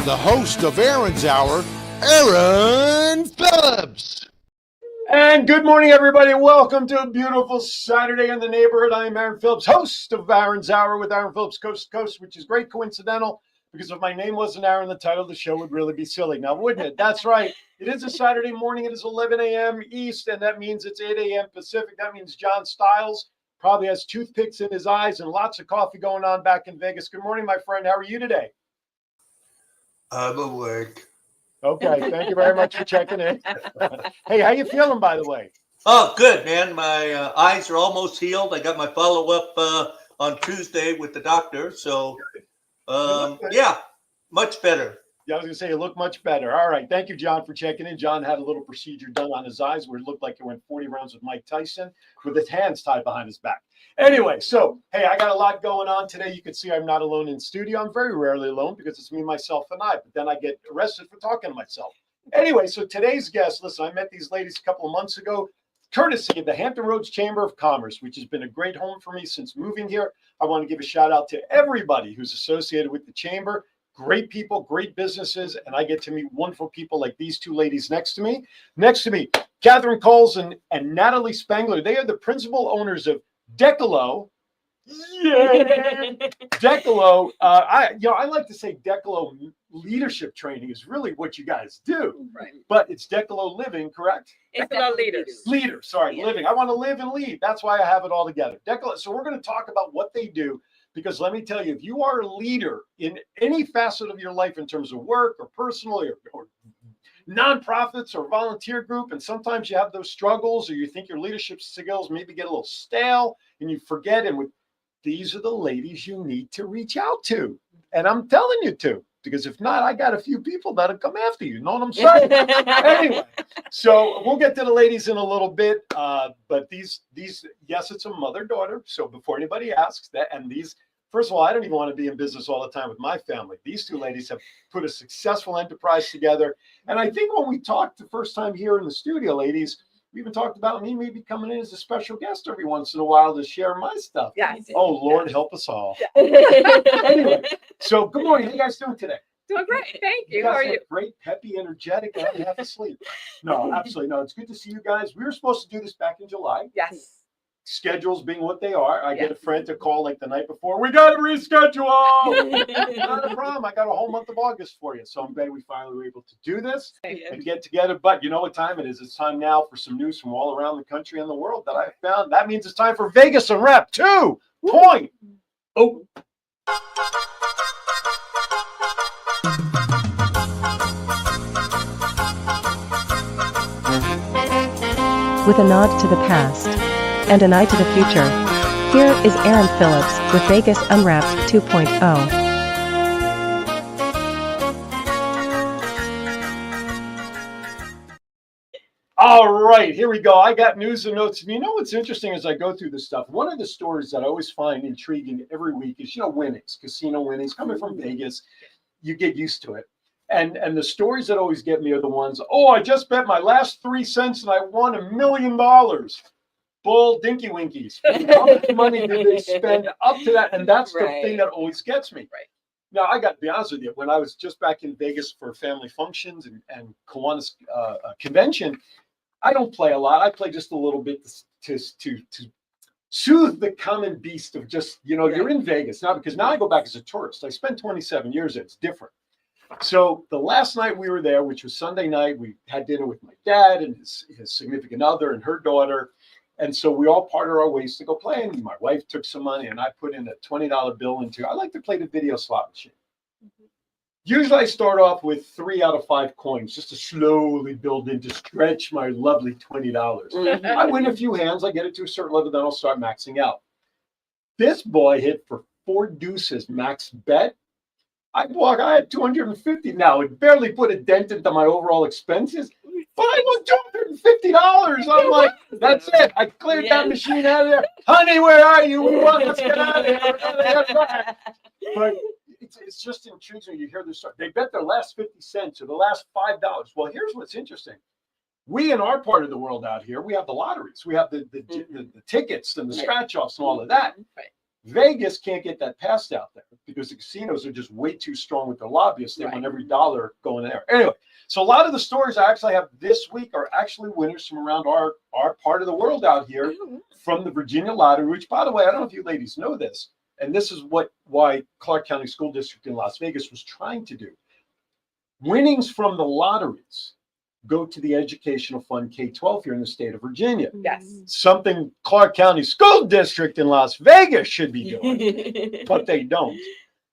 the host of Aaron's Hour, Aaron Phillips. And good morning, everybody. Welcome to a beautiful Saturday in the neighborhood. I am Aaron Phillips, host of Aaron's Hour with Aaron Phillips Coast to Coast, which is great coincidental because if my name wasn't Aaron, the title of the show would really be silly now, wouldn't it? That's right. It is a Saturday morning. It is 11 a.m. East, and that means it's 8 a.m. Pacific. That means John Stiles probably has toothpicks in his eyes and lots of coffee going on back in Vegas. Good morning, my friend. How are you today? I'm awake. Okay, thank you very much for checking in. Hey, how you feeling, by the way? Oh, good, man. My eyes are almost healed. I got my follow-up on Tuesday with the doctor. So, yeah, much better. Yeah, I was going to say, you look much better. All right. Thank you, John, for checking in. John had a little procedure done on his eyes where it looked like he went 40 rounds with Mike Tyson with his hands tied behind his back. Anyway, so, hey, I got a lot going on today. You can see I'm not alone in studio. I'm very rarely alone because it's me, myself, and I. But then I get arrested for talking to myself. Anyway, so today's guest, listen, I met these ladies a couple of months ago, courtesy of the Hampton Roads Chamber of Commerce, which has been a great home for me since moving here. I want to give a shout out to everybody who's associated with the Chamber. Great people, great businesses, and I get to meet wonderful people like these two ladies next to me. Next to me, Catherine Coles and Natalie Spangler. They are the principal owners of Decalo. Yeah, Decalo. I like to say Decalo leadership training is really what you guys do, Right. but it's Decalo Living, correct? It's about leaders. Leader, sorry, Yeah. living. I want to live and lead. That's why I have it all together. Decalo. So we're going to talk about what they do. Because let me tell you, if you are a leader in any facet of your life in terms of work or personal or nonprofits or volunteer group, and sometimes you have those struggles or you think your leadership skills maybe get a little stale and you forget, these are the ladies you need to reach out to. And I'm telling you to, because if not, I got a few people that'll come after you. You know what I'm saying? Anyway, so we'll get to the ladies in a little bit. But these, yes, it's a mother-daughter. So before anybody asks that, and these, first of all, I don't even want to be in business all the time with my family. These two ladies have put a successful enterprise together. And I think when we talked the first time here in the studio, ladies, we even talked about me maybe coming in as a special guest every once in a while to share my stuff. Yes. Oh, Lord, help us all. Yeah. Anyway, so good morning. How you guys doing today? Doing great. Thank you. You How guys are you? look great, peppy, energetic, and I'm half asleep. No, absolutely. No, it's good to see you guys. We were supposed to do this back in July. Yes. Schedules being what they are. I get a Yes. frantic call like the night before. We got to reschedule. Not a problem. I got a whole month of August for you. So I'm glad we finally were able to do this and get together. But you know what time it is? It's time now for some news from all around the country and the world that I found. That means it's time for Vegas and Rep 2.0. Oh. With a nod to the past and an eye to the future, here is Aaron Phillips with Vegas Unwrapped 2.0. All right, here we go. I got news and notes. And you know what's interesting as I go through this stuff? One of the stories that I always find intriguing every week is, winnings, casino winnings, coming from Vegas. You get used to it. And the stories that always get me are the ones, I just bet my last 3 cents and I won $1 million. Bull dinky winkies. How much money did they spend up to that? And that's the thing that always gets me. Right. Now, I got to be honest with you. When I was just back in Vegas for family functions and Kiwanis convention, I don't play a lot. I play just a little bit to soothe the common beast of just, you're in Vegas now, because now I go back as a tourist. I spent 27 years there. It's different. So the last night we were there, which was Sunday night, we had dinner with my dad and his significant other and her daughter. And so we all parted our ways to go play. And my wife took some money and I put in a $20 bill into, I like to play the video slot machine. Usually I start off with 3 out of 5 coins just to slowly build in, to stretch my lovely $20. I win a few hands, I get it to a certain level, then I'll start maxing out. This boy hit for 4 deuces max bet. I had 250 now. It barely put a dent into my overall expenses, but I won $250. I'm like, that's it. I cleared that machine out of there. Honey, where are you? We won. Let's get out of here. But it's just intriguing. You hear this story. They bet their last 50 cents or the last $5. Well, here's what's interesting. We in our part of the world out here, we have the lotteries. We have the tickets and the scratch offs and all of that. Right. Vegas can't get that passed out there. because the casinos are just way too strong with their lobbyists. They want every dollar going there. Anyway, so a lot of the stories I actually have this week are actually winners from around our part of the world out here from the Virginia Lottery, which, by the way, I don't know if you ladies know this, and this is why Clark County School District in Las Vegas was trying to do. Winnings from the lotteries go to the Educational Fund K-12 here in the state of Virginia. Yes. Something Clark County School District in Las Vegas should be doing, but they don't.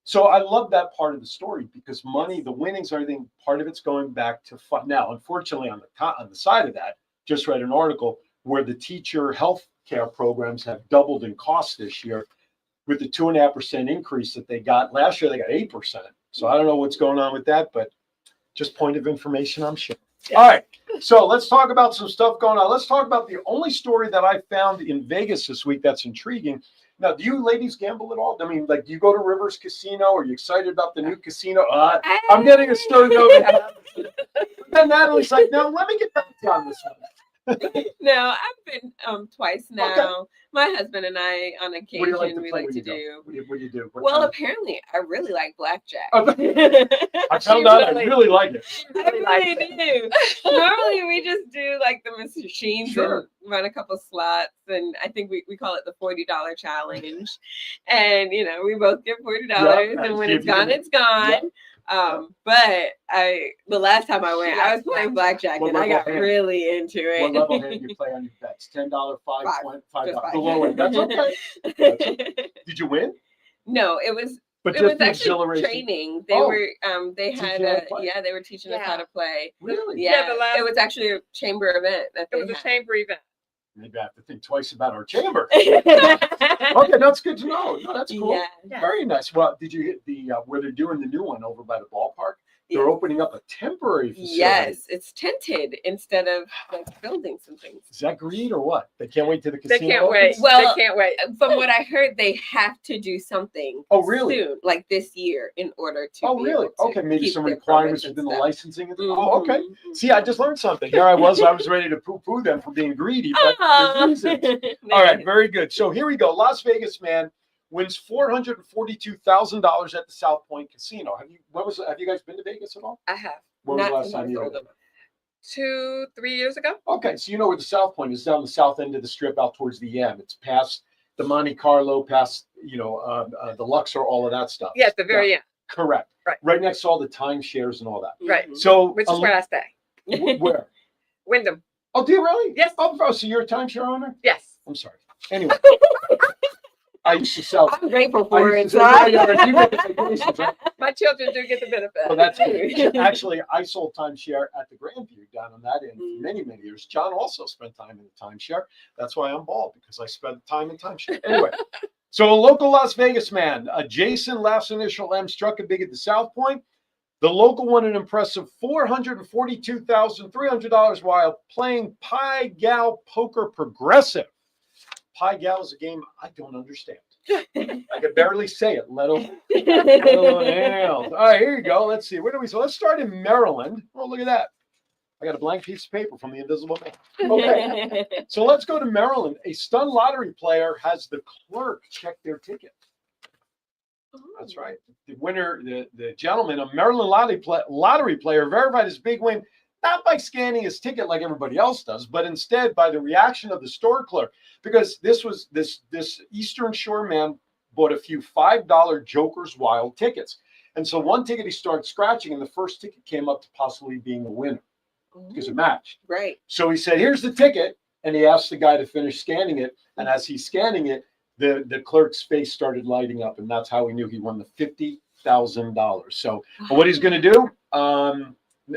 So I love that part of the story because money, the winnings, everything, part of it's going back to fund. Now, unfortunately, on the side of that, just read an article where the teacher health care programs have doubled in cost this year with the 2.5% increase that they got. Last year, they got 8%. So I don't know what's going on with that, but just point of information, I'm sure. All right, so let's talk about some stuff going on. Let's talk about the only story that I found in Vegas this week that's intriguing. Now, do you ladies gamble at all? I mean, like, do you go to Rivers Casino? Are you excited about the new casino? I'm getting a stirred over. Then Natalie's like, no, let me get back on this one. No, I've been twice now. Okay. My husband and I, on occasion, What do you like to we play like when to you go? do. What do you do? What Well, kind of- apparently, I really like blackjack. I found out I really like it. I really do. Normally, we just do like the machines Sure. and run a couple slots, and I think we call it the $40 challenge. And we both get $40, Yeah, and when see if it's you gone, can- it's gone. But the last time I went, I was playing blackjack, What and I level got hand? really into it. What level hand you play on your bets? $10, $5, $5, Just $5. The low end. That's okay. That's okay. Did you win? No, it was But it just was the actually exhilaration. training. They Oh. were they Teach had you how to play? they were teaching us how to play. Really? Yeah, the last- it was actually a chamber event that It was they a had. chamber event. Maybe I have to think twice about our chamber. Yeah. Okay, that's good to know. No, that's cool. Very nice. Well, did you hit the where they're doing the new one over by the ballpark? They're opening up a temporary facility. Yes, it's tented instead of like buildings and things. Is that greed or what? They can't wait till the They casino can't wait. opens? Well, They can't wait. From what I heard, they have to do something Oh, really? soon, like this year, in order to Oh, be really? able to Okay, maybe keep some their requirements permits and within the stuff. licensing. Oh, okay. Mhm. See, I just learned something. Here I was ready to poo-poo them for being greedy, but there's reasons. All right, very good. So here we go. Las Vegas man wins $442,000 at the South Point Casino. Have you guys been to Vegas at all? I have. When was the Not last since I time was you were old there? enough. 2-3 years ago. Okay, so you know where the South Point is, down the south end of the strip out towards the M. It's past the Monte Carlo, past the Luxor, all of that stuff. Yeah, at the very end. Correct. Right. Right next to all the timeshares and all that. Right. So Which is where I stay. where? Wyndham. Oh, do you really? Yes. Oh, so you're a timeshare owner? Yes. I'm sorry. Anyway, I used to sell. I'm grateful I for used it. to sell- you get the vacations, right? My children do get the benefit. Well, that's good. Actually, I sold timeshare at the Grandview down on that end for Mm. many, many years. John also spent time in the timeshare. That's why I'm bald, because I spent time in timeshare. Anyway, so a local Las Vegas man, Jason, last initial M, struck it big at the South Point. The local won an impressive $442,300 while playing Pi Gal Poker Progressive. Pi Gal is a game I don't understand. I can barely say it, let alone else. All right, here you go. Let's see. Where do we? So let's start in Maryland. Oh, look at that. I got a blank piece of paper from the Invisible Man. Okay, so let's go to Maryland. A stunned lottery player has the clerk check their ticket. That's right. The winner, the gentleman, a Maryland lottery player, verified his big win not by scanning his ticket like everybody else does, but instead by the reaction of the store clerk. Because this Eastern Shore man bought a few $5 Joker's Wild tickets. And so one ticket he started scratching, and the first ticket came up to possibly being a winner because it matched. Right. So he said, here's the ticket. And he asked the guy to finish scanning it. And as he's scanning it, the clerk's face started lighting up. And that's how he knew he won the $50,000. So what he's going to do,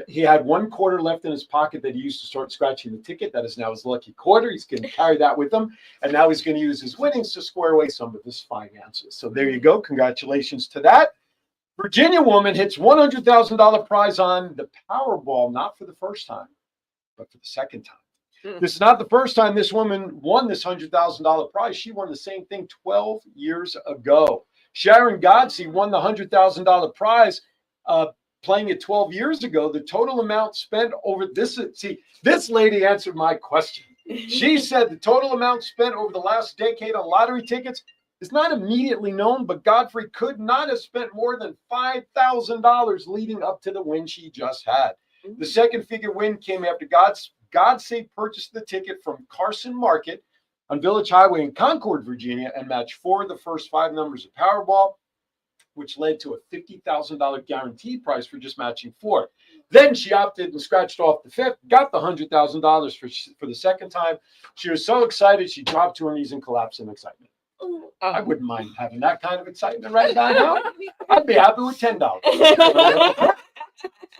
he had one quarter left in his pocket that he used to start scratching the ticket. That is now his lucky quarter. He's going to carry that with him. And now he's going to use his winnings to square away some of his finances. So there you go. Congratulations to that. Virginia woman hits $100,000 prize on the Powerball, not for the first time, but for the second time. This is not the first time this woman won this $100,000 prize. She won the same thing 12 years ago. Sharon Godsey won the $100,000 prize playing it 12 years ago. The total amount spent over this. See, this lady answered my question. She said the total amount spent over the last decade on lottery tickets, is not immediately known, but Godfrey could not have spent more than $5,000 leading up to the win she just had. The second figure win came after Godsave purchased the ticket from Carson Market on Village Highway in Concord, Virginia, and matched 4 of the first 5 numbers of Powerball, which led to a $50,000 guarantee price for just matching 4. Then she opted and scratched off the 5th, got the $100,000 for the second time. She was so excited, she dropped to her knees and collapsed in excitement. I wouldn't mind having that kind of excitement right about now. I'd be happy with $10.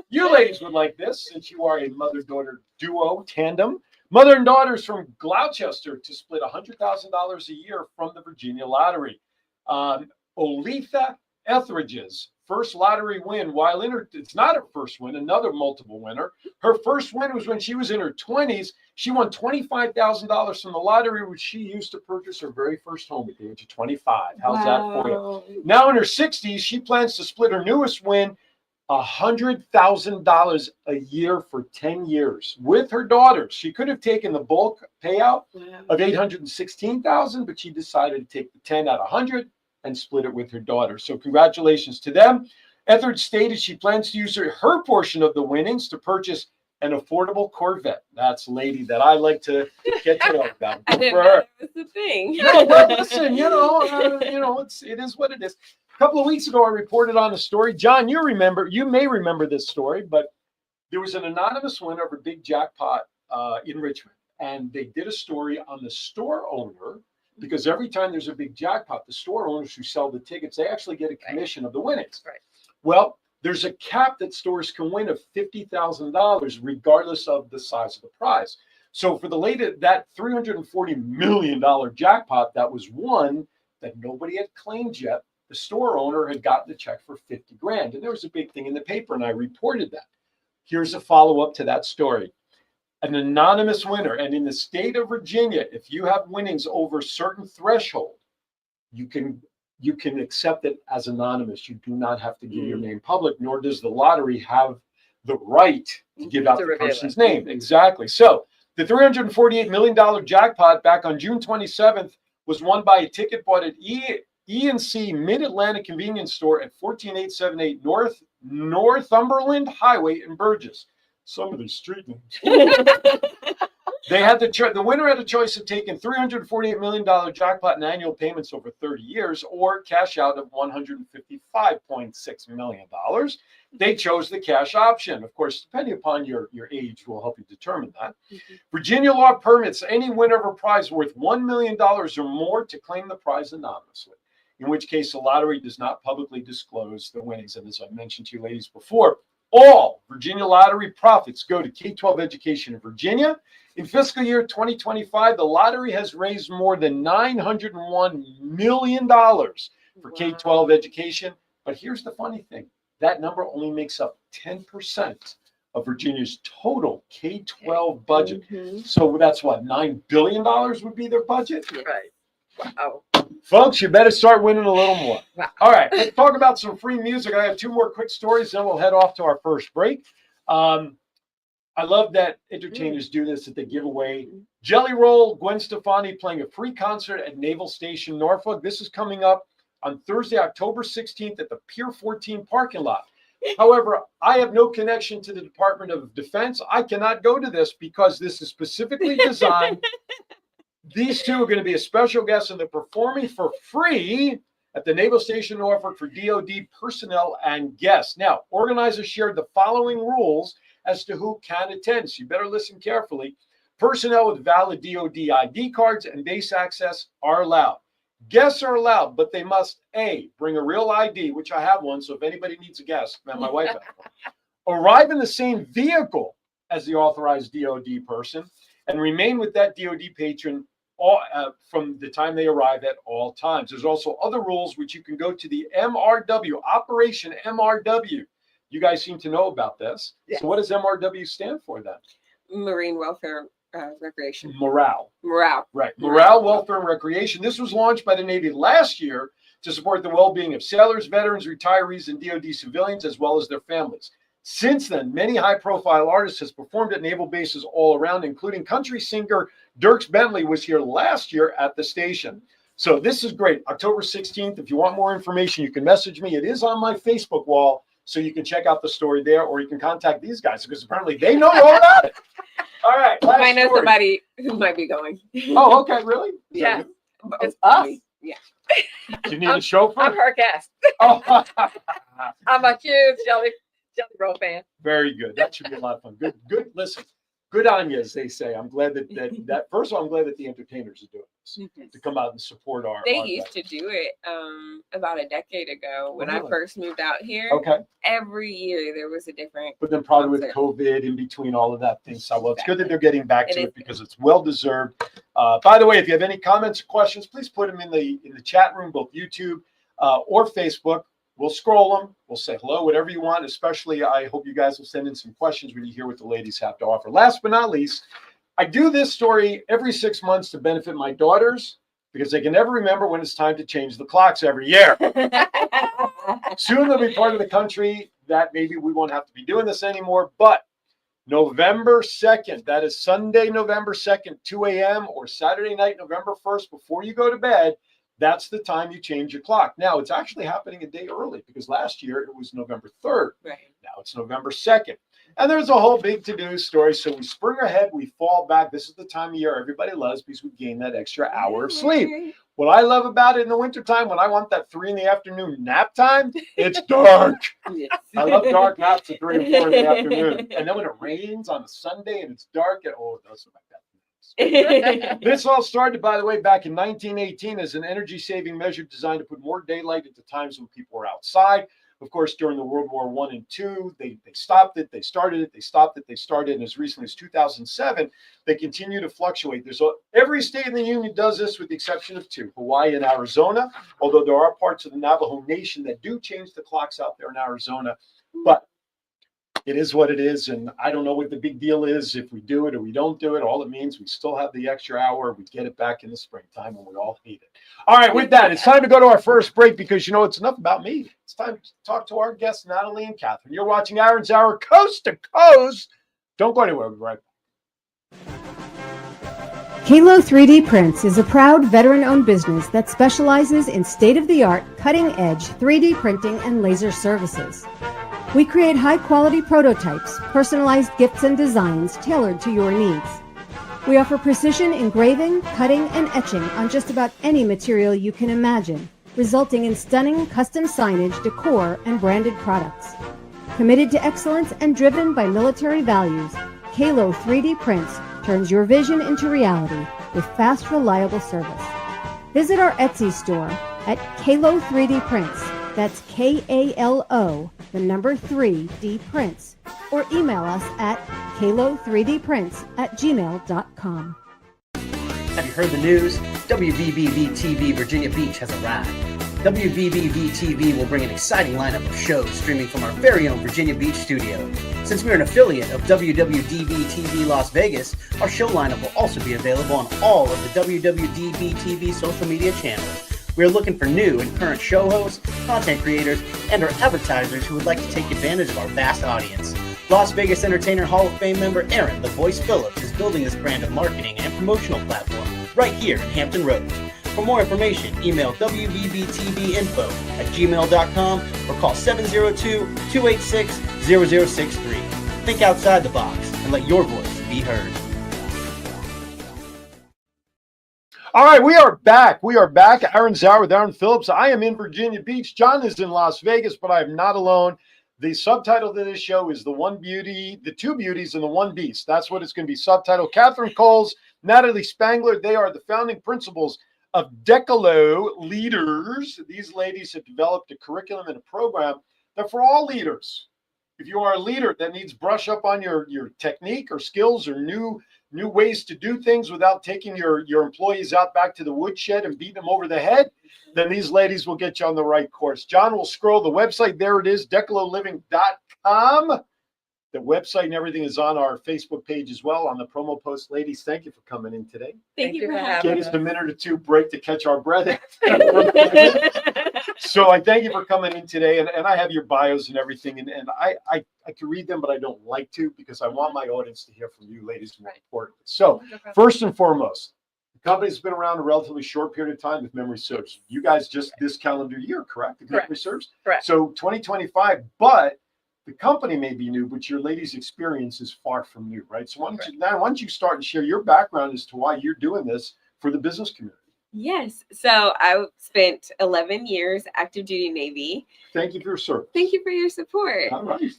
You ladies would like this, since you are a mother-daughter duo tandem. Mother and daughters from Gloucester to split $100,000 a year from the Virginia Lottery. Olitha Etheridge's first lottery win, while in her, it's not her first win, another multiple winner. Her first win was when she was in her 20s. She won $25,000 from the lottery, which she used to purchase her very first home at the age of 25. How's that for you? Now in her 60s, she plans to split her newest win, $100,000 a year for 10 years with her daughters. She could have taken the bulk payout of $816,000, but she decided to take the 10 out of 100 and split it with her daughter. So congratulations to them. Etheridge stated she plans to use her portion of the winnings to purchase an affordable Corvette. That's a lady that I like to get to know about. I Good didn't for know her. that was the thing. No, but listen, it is what it is. A couple of weeks ago, I reported on a story. John, you may remember this story, but there was an anonymous winner of a big jackpot in Richmond, and they did a story on the store owner, because every time there's a big jackpot, the store owners who sell the tickets, they actually get a commission of the winnings. Right. Well, there's a cap that stores can win of $50,000 regardless of the size of the prize. So for that $340 million jackpot that was won that nobody had claimed yet, the store owner had gotten the check for 50 grand. And there was a big thing in the paper, and I reported that. Here's a follow-up to that story. An anonymous winner, and in the state of Virginia, if you have winnings over a certain threshold, you can accept it as anonymous. You do not have to give your name public, nor does the lottery have the right to give out the person's name. Exactly. So the $348 million jackpot back on June 27th was won by a ticket bought at E&C Mid-Atlantic Convenience Store at 14878 Northumberland Highway in Burgess. Some of these street names. They had the winner had a choice of taking $348 million jackpot and annual payments over 30 years, or cash out of $155.6 million. They chose the cash option. Of course, depending upon your age will help you determine that. Virginia law permits any winner of a prize worth $1 million or more to claim the prize anonymously, in which case the lottery does not publicly disclose the winnings. And as I mentioned to you ladies before, all Virginia lottery profits go to K-12 education in Virginia. In fiscal year 2025, the lottery has raised more than $901 million for K-12 education. But here's the funny thing. That number only makes up 10% of Virginia's total K-12 budget. So that's what, $9 billion would be their budget? Right. Wow. Folks, you better start winning a little more. Wow. All right, let's talk about some free music. I have 2 more quick stories, then we'll head off to our first break. I love that entertainers do this, that they give away Jelly Roll, Gwen Stefani playing a free concert at Naval Station, Norfolk. This is coming up on Thursday, October 16th at the Pier 14 parking lot. However, I have no connection to the Department of Defense. I cannot go to this because this is specifically designed. These 2 are going to be a special guest, and they're performing for free at the Naval Station, Norfolk for DoD personnel and guests. Now, organizers shared the following rules as to who can attend. So you better listen carefully. Personnel with valid DoD ID cards and base access are allowed. Guests are allowed, but they must A, bring a real ID, which I have one, so if anybody needs a guest, my wife has one. Arrive in the same vehicle as the authorized DoD person, and remain with that DoD patron from the time they arrive at all times. There's also other rules which you can go to the MRW, Operation MRW. You guys seem to know about this. Yes. So what does MRW stand for then? Marine Welfare Recreation. Morale. Morale. Right. Morale, Welfare, and Recreation. This was launched by the Navy last year to support the well-being of sailors, veterans, retirees, and DoD civilians, as well as their families. Since then, many high-profile artists have performed at naval bases all around, including country singer Dierks Bentley was here last year at the station. So this is great. October 16th. If you want more information, you can message me. It is on my Facebook wall, so you can check out the story there, or you can contact these guys because apparently they know all about it. All right. You Last might know story. somebody who might be going. Oh, okay. Really? Is that Yeah. you? It's us. Yeah. Do you need a chauffeur? I'm her guest. Oh, I'm a huge Jelly Roll fan. very good. That should be a lot of fun. Good, good. Listen, good on you, as they say. I'm glad that first of all, I'm glad that the entertainers are doing this to come out and support our. They our used guys. to do it about a decade ago when I Really? first moved out here. Okay, Every year there was a different. but then probably with concert. COVID in between all of that thing. So well, it's good that they're getting back It to is it because it's well deserved. By the way, if you have any comments or questions, please put them in the chat room, both YouTube or Facebook. We'll scroll them. We'll say hello, whatever you want. Especially, I hope you guys will send in some questions when you hear what the ladies have to offer. Last but not least, I do this story every 6 months to benefit my daughters because they can never remember when it's time to change the clocks every year. Soon they'll be part of the country that maybe we won't have to be doing this anymore. But November 2nd, that is Sunday, November 2nd, 2 a.m. or Saturday night, November 1st, before you go to bed, that's the time you change your clock. Now, it's actually happening a day early because last year it was November 3rd. Right. Now it's November 2nd. And there's a whole big to-do story. So we spring ahead, we fall back. This is the time of year everybody loves because we gain that extra hour of sleep. What I love about it in the wintertime, when I want that 3 in the afternoon nap time, it's dark. Yes. I love dark naps at 3 or 4 in the afternoon. And then when it rains on a Sunday and it's dark, those are my best. This all started, by the way, back in 1918 as an energy-saving measure designed to put more daylight into times when people were outside. Of course, during the World War I and II, they stopped it, they started it, they stopped it, they started, and as recently as 2007, they continue to fluctuate. Every state in the union does this with the exception of 2, Hawaii and Arizona, although there are parts of the Navajo Nation that do change the clocks out there in Arizona. But it is what it is, and I don't know what the big deal is if we do it or we don't do it. All it means we still have the extra hour. We get it back in the springtime, and we all hate it. All right, with that, it's time to go to our first break because, it's enough about me. It's time to talk to our guests, Natalie and Catherine. You're watching Aaron's Hour Coast to Coast. Don't go anywhere. We'll be right back. Halo 3D Prints is a proud veteran-owned business that specializes in state-of-the-art, cutting-edge 3D printing and laser services. We create high-quality prototypes, personalized gifts and designs tailored to your needs. We offer precision engraving, cutting, and etching on just about any material you can imagine, resulting in stunning custom signage, decor, and branded products. Committed to excellence and driven by military values, Halo 3D Prints turns your vision into reality with fast, reliable service. Visit our Etsy store at Kalo 3D Prints. That's KALO, the number 3D Prints, or email us at kalo3dprints@gmail.com. Have you heard the news? WVBV-TV Virginia Beach has arrived. WVBV-TV will bring an exciting lineup of shows streaming from our very own Virginia Beach studio. Since we're an affiliate of WWDB-TV Las Vegas, our show lineup will also be available on all of the WWDB-TV social media channels. We are looking for new and current show hosts, content creators, and our advertisers who would like to take advantage of our vast audience. Las Vegas Entertainer Hall of Fame member Aaron "The Voice" Phillips is building this brand of marketing and promotional platform right here in Hampton Roads. For more information, email wvbtvinfo@gmail.com or call 702-286-0063. Think outside the box and let your voice be heard. All right, we are back. We are back. Aaron's Hour with Aaron Phillips. I am in Virginia Beach. John is in Las Vegas, but I am not alone. The subtitle to this show is The One Beauty, The Two Beauties, and the One Beast. That's what it's going to be subtitled. Catherine Coles, Natalie Spangler, they are the founding principals of Decalo Leaders. These ladies have developed a curriculum and a program that for all leaders. If you are a leader that needs brush up on your technique or skills or new ways to do things without taking your employees out back to the woodshed and beating them over the head, then these ladies will get you on the right course. John will scroll the website. There it is, decaloliving.com. The website and everything is on our Facebook page as well on the promo post. Ladies, thank you for coming in today. Thank you for having Gave us. us a minute or two break to catch our breath. So I thank you for coming in today. And I have your bios and everything. And I can read them, but I don't like to because I want my audience to hear from you, ladies, more importantly. So first and foremost, company's been around a relatively short period of time, if memory serves. You guys just this calendar year, correct? If memory serves. Correct. So 2025, but the company may be new, but your lady's experience is far from new, right? So why don't you start and share your background as to why you're doing this for the business community? Yes. So I spent 11 years active duty Navy. Thank you for your service. Thank you for your support. All right.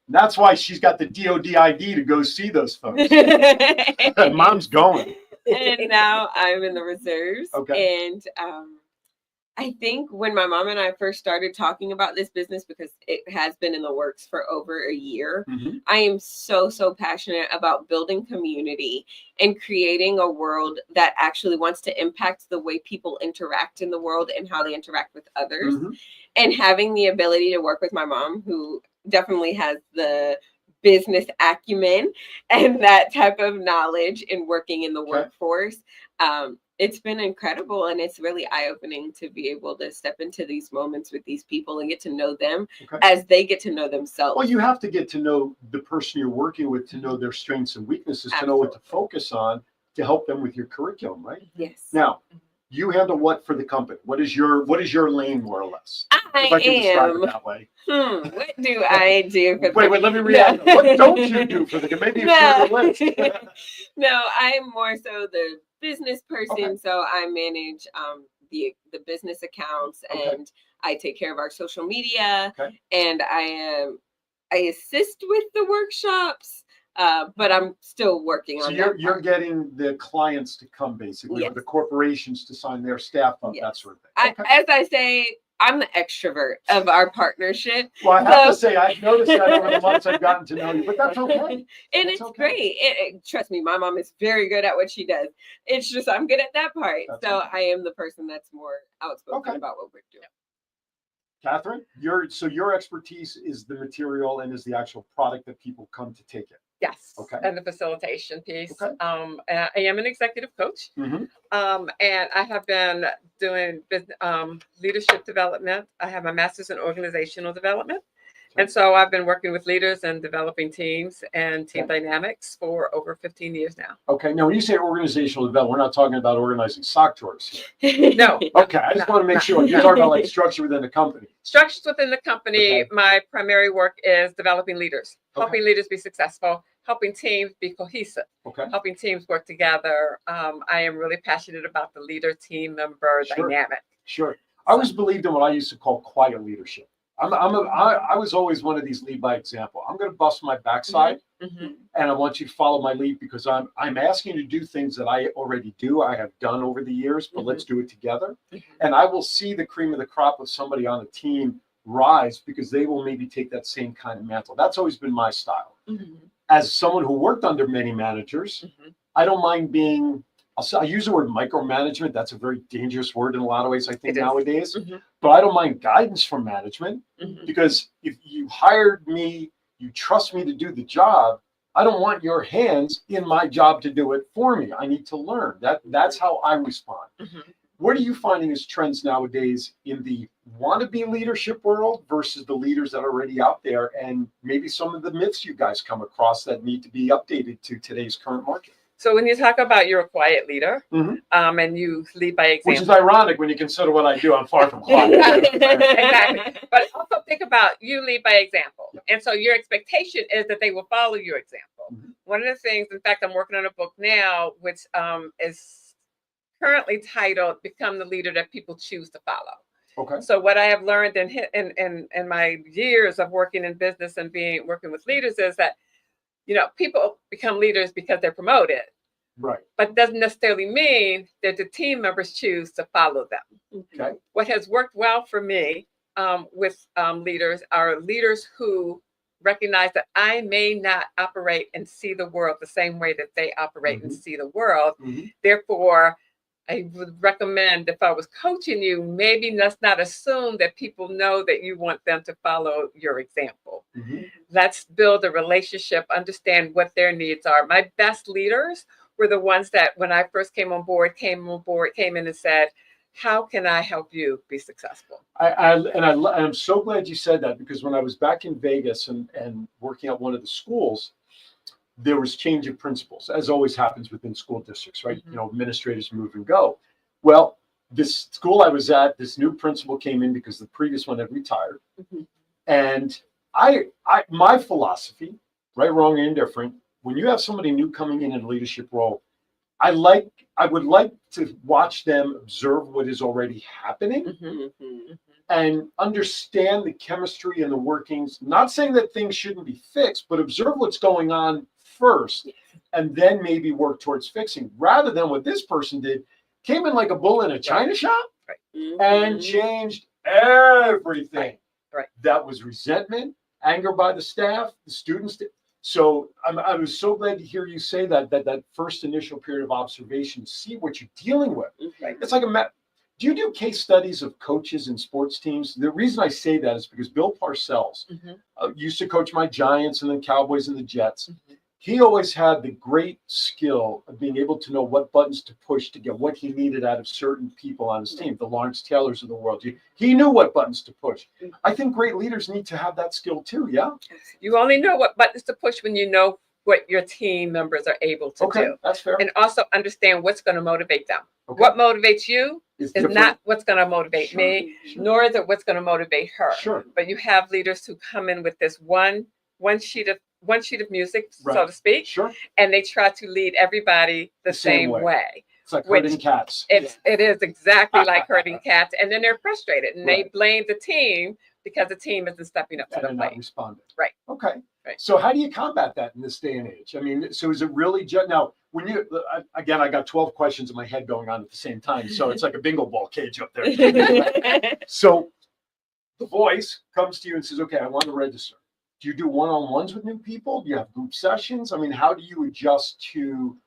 That's why she's got the DOD ID to go see those folks. Mom's going. And now I'm in the reserves. Okay. And I think when my mom and I first started talking about this business, because it has been in the works for over a year, I am so passionate about building community and creating a world that actually wants to impact the way people interact in the world and how they interact with others. And having the ability to work with my mom, who definitely has the business acumen and that type of knowledge in working in the workforce. It's been incredible, and it's really eye-opening to be able to step into these moments with these people and get to know them as they get to know themselves. Well, you have to get to know the person you're working with, to know their strengths and weaknesses, to know what to focus on, to help them with your curriculum, right? Yes. Now, you handle what for the company? What is your lane, more or less? If I can describe it that way. What do I do for Wait, let me react. What don't you do for the maybe it's list. No, I'm more so the business person. So I manage the business accounts, and I take care of our social media, and I assist with the workshops. But I'm still working on that. So you're getting the clients to come, basically, or the corporations to sign their staff up, that sort of thing. As I say, I'm the extrovert of our partnership. Well, I have to say, I've noticed that over the months I've gotten to know you, but that's okay. And it's great. Trust me, my mom is very good at what she does. It's just I'm good at that part. I am the person that's more outspoken about what we're doing. Catherine, your expertise is the material and is the actual product that people come to take it. Yes. And the facilitation piece. I am an executive coach. And I have been doing leadership development. I have a master's in organizational development. And so I've been working with leaders and developing teams and team dynamics for over 15 years now. Okay. Now, when you say organizational development, we're not talking about organizing sock tours here. No. Okay. I just want to make sure. You're talking about like structure within the company. Structures within the company. My primary work is developing leaders, helping leaders be successful, helping teams be cohesive, helping teams work together. I am really passionate about the leader-team member dynamic. Sure. I always believed in what I used to call quiet leadership. I was always one of these lead by example. I'm going to bust my backside, and I want you to follow my lead, because I'm asking you to do things that I already do. I have done over the years, but let's do it together. And I will see the cream of the crop of somebody on a team rise, because they will maybe take that same kind of mantle. That's always been my style. As someone who worked under many managers, I don't mind being. I use the word micromanagement. That's a very dangerous word in a lot of ways, I think, nowadays. But I don't mind guidance from management, because if you hired me, you trust me to do the job, I don't want your hands in my job to do it for me. I need to learn. That's how I respond. What are you finding as trends nowadays in the wannabe leadership world versus the leaders that are already out there, and maybe some of the myths you guys come across that need to be updated to today's current market? So when you talk about you're a quiet leader, and you lead by example. Which is ironic when you consider what I do. I'm far from quiet. Exactly. But also think about you lead by example. And so your expectation is that they will follow your example. One of the things, in fact, I'm working on a book now, which is currently titled Become the Leader That People Choose to Follow. So what I have learned in my years of working in business and working with leaders is that people become leaders because they're promoted. But it doesn't necessarily mean that the team members choose to follow them. What has worked well for me with leaders are leaders who recognize that I may not operate and see the world the same way that they operate and see the world. Therefore, I would recommend, if I was coaching you, maybe let's not assume that people know that you want them to follow your example. Let's build a relationship, understand what their needs are. My best leaders were the ones that, when I first came in and said, how can I help you be successful? I'm so glad you said that, because when I was back in Vegas and working at one of the schools, there was change of principals, as always happens within school districts, right? You know, administrators move and go. Well, this school I was at, this new principal came in because the previous one had retired. And my philosophy, right, wrong, and indifferent, when you have somebody new coming in a leadership role, I would like to watch them observe what is already happening and understand the chemistry and the workings. Not saying that things shouldn't be fixed, but observe what's going on first and then maybe work towards fixing, rather than what this person did, came in like a bull in a china shop and changed everything. That was resentment, anger by the staff, the students. So I was so glad to hear you say that first initial period of observation, see what you're dealing with. It's like do you do case studies of coaches and sports teams? The reason I say that is because Bill Parcells used to coach my Giants and the Cowboys and the Jets. He always had the great skill of being able to know what buttons to push to get what he needed out of certain people on his team, the Lawrence Taylors of the world. He knew what buttons to push. I think great leaders need to have that skill too, yeah? You only know what buttons to push when you know what your team members are able to do. That's fair. And also understand what's going to motivate them. What motivates you is not what's going to motivate me, nor is it what's going to motivate her. But you have leaders who come in with this one sheet of music, so to speak, and they try to lead everybody the same way. It's like herding cats. It is exactly like herding cats, and then they're frustrated and they blame the team because the team isn't stepping up to the plate. Not responding. Right. Okay. So how do you combat that in this day and age? I mean, so is it really just now? When you again, I got 12 questions in my head going on at the same time, so it's like a bingo ball cage up there. So the voice comes to you and says, "Okay, I want to register." Do you do one-on-ones with new people? Do you have group sessions? I mean, how do you adjust to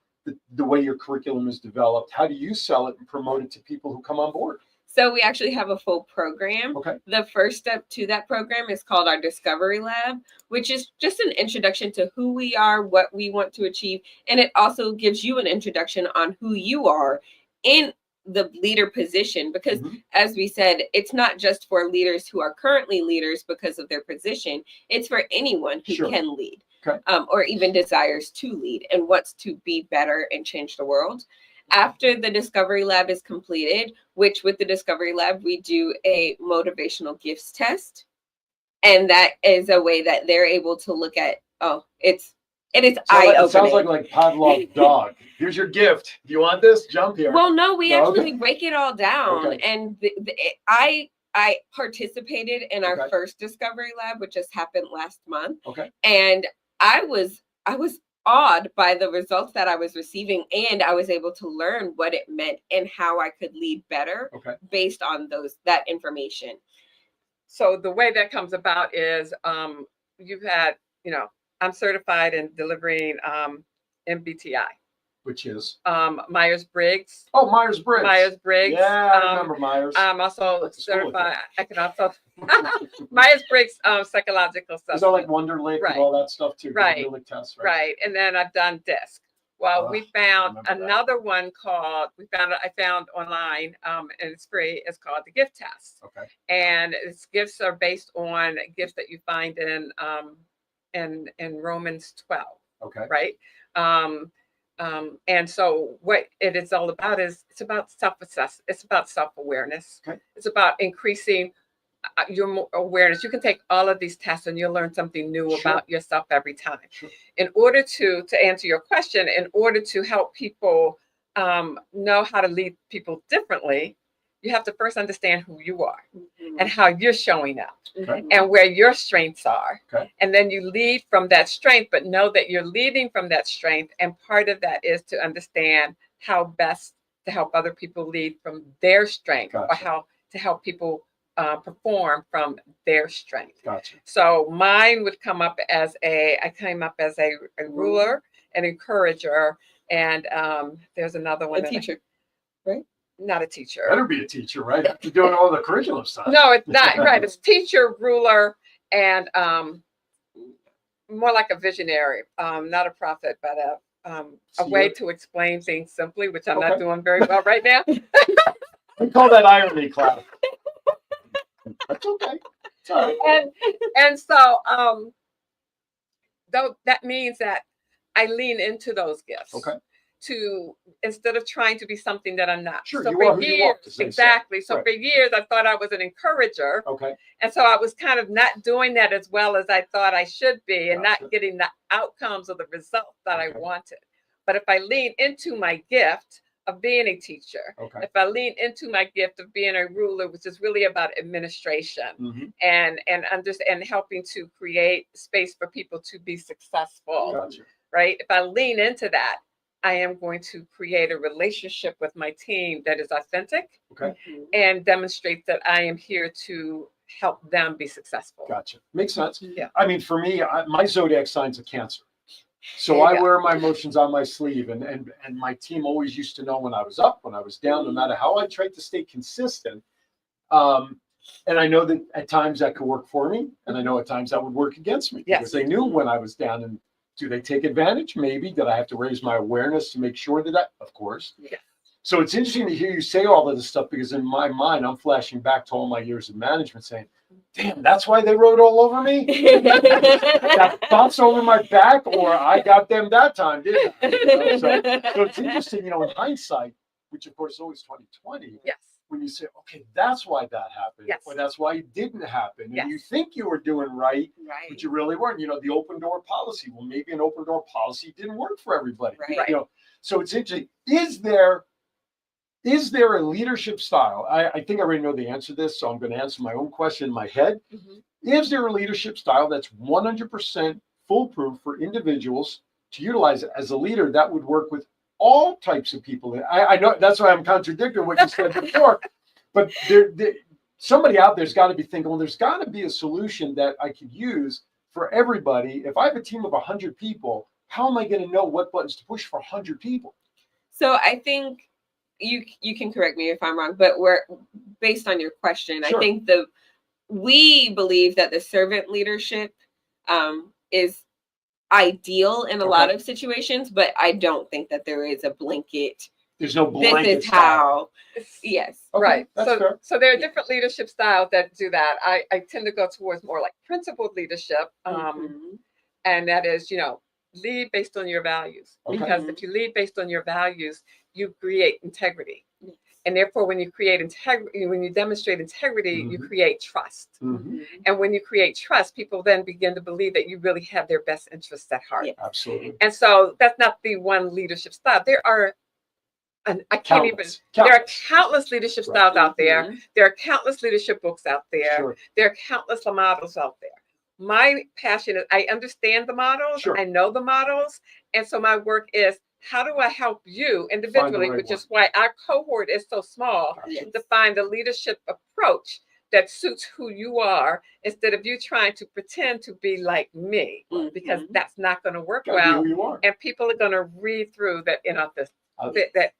the way your curriculum is developed? How do you sell it and promote it to people who come on board? So we actually have a full program. The first step to that program is called our Discovery Lab, which is just an introduction to who we are, what we want to achieve. And it also gives you an introduction on who you are in the leader position, because as we said, it's not just for leaders who are currently leaders because of their position. It's for anyone who can lead or even desires to lead and wants to be better and change the world. After the Discovery Lab is completed, which with the Discovery Lab, we do a motivational gifts test. And that is a way that they're able to look at, it is eye-opening. It sounds like Pavlov's dog. Here's your gift. Do you want this? Jump here. Well, no, we actually break it all down. And I participated in our first Discovery Lab, which just happened last month. And I was awed by the results that I was receiving, and I was able to learn what it meant and how I could lead better based on that information. So the way that comes about is you've had, I'm certified in delivering MBTI. Which is? Myers-Briggs. Oh, Myers-Briggs. Myers-Briggs. Yeah, I remember Myers. I'm also certified. I can also Myers-Briggs psychological stuff. Is that like Wonderlic and all that stuff too? Wonderlic tests, right. And then I've done DISC. Well, we found another one called, I found online, and it's free. It's called the gift test. And its gifts are based on gifts that you find in Romans 12. Right. And so what it is all about is it's about self-assess. It's about self-awareness. It's about increasing your awareness. You can take all of these tests and you'll learn something new about yourself every time. In order to answer your question, in order to help people know how to lead people differently, you have to first understand who you are and how you're showing up and where your strengths are. And then you lead from that strength, but know that you're leading from that strength. And part of that is to understand how best to help other people lead from their strength or how to help people perform from their strength. So mine would come up as I came up as a ruler, an encourager, and there's another one. A teacher, right? Not a teacher. Better be a teacher, right? After doing all the curriculum stuff. No, it's not. Right. It's teacher, ruler, and more like a visionary. Not a prophet, but a way to explain things simply, which I'm not doing very well right now. We call that irony, class. That's okay. It's all right. And so though that means that I lean into those gifts. Okay. To instead of trying to be something that I'm not. Sure, So you for are who years, you are, as they say. exactly. So Right. for years, I thought I was an encourager. Okay. And so I was kind of not doing that as well as I thought I should be, and Gotcha. not getting the outcomes or the results that Okay. I wanted. But if I lean into my gift of being a teacher, Okay. if I lean into my gift of being a ruler, which is really about administration Mhm. and helping to create space for people to be successful, Gotcha. right? If I lean into that, I am going to create a relationship with my team that is authentic Okay. and demonstrates that I am here to help them be successful. Gotcha. Makes sense. Yeah. I mean, for me, my zodiac sign's a Cancer. So There you I go. wear my emotions on my sleeve, and my team always used to know when I was up, when I was down, no matter how I tried to stay consistent. And I know that at times that could work for me, and I know at times that would work against me, Yes. because they knew when I was down. And do they take advantage? Maybe. Did I have to raise my awareness to make sure that of course. Yeah. So it's interesting to hear you say all of this stuff, because in my mind, I'm flashing back to all my years of management saying, damn, that's why they wrote all over me? That bounce over my back, or I got them that time, didn't I? You know, so it's interesting, in hindsight, which of course is always 2020, Yes. when you say, okay, that's why that happened, Yes. or that's why it didn't happen. And Yes. you think you were doing right, Right. but you really weren't. The open door policy. Well, maybe an open door policy didn't work for everybody. Right. So it's interesting. Is there a leadership style? I think I already know the answer to this, so I'm going to answer my own question in my head. Is there a leadership style that's 100% foolproof for individuals to utilize as a leader that would work with all types of people? I know that's why I'm contradicting what you said before, but somebody out there's got to be thinking, well, there's got to be a solution that I could use for everybody. If I have a team of 100 people, how am I going to know what buttons to push for 100 people? So I think you can correct me if I'm wrong, but we're based on your question. Sure. I think we believe that the servant leadership is ideal in a lot of situations, but I don't think that there is a blanket. There's no blanket This is style. how. Yes. Okay, Right. that's fair. So there are different leadership styles that do that. I tend to go towards more like principled leadership. Mhm. And that is, lead based on your values. Okay. Because if you lead based on your values, you create integrity. And therefore, when you create integrity, when you demonstrate integrity, you create trust. Mhm. And when you create trust, people then begin to believe that you really have their best interests at heart. Yeah. Absolutely. And so that's not the one leadership style. There are, and I can't even, there are countless leadership Right. styles out there. Mhm. There are countless leadership books out there. Sure. There are countless models out there. My passion is I understand the models, Sure. I know the models. And so my work is, how do I help you individually, right which one. is why our cohort is so small, Yes. to find a leadership approach that suits who you are, instead of you trying to pretend to be like me, because Mhm. that's not going to work Gotta be well. who you are. And people are going to read through that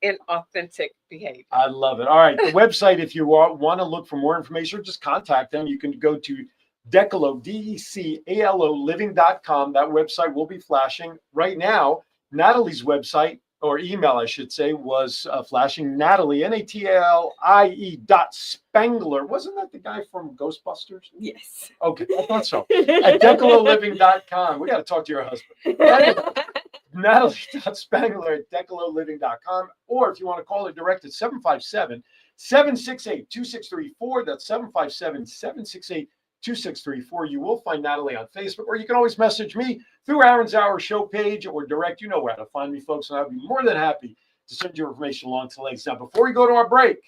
inauthentic behavior. I love it. All right. The website, if you want to look for more information, or just contact them, you can go to Decalo, DECALO living.com. That website will be flashing right now. Natalie's website, or email, I should say, was flashing. Natalie, NATALIE.Spangler. Wasn't that the guy from Ghostbusters? Yes. Okay, I thought so. At DecaloLiving.com. We got to talk to your husband. Natalie.Spangler at DecaloLiving.com. Or if you want to call her direct at 757-768-2634. That's 757-768-2634. You will find Natalie on Facebook, or you can always message me through Aaron's Hour show page or direct. You know where to find me, folks, and I'll be more than happy to send your information along to ladies. Now, before we go to our break,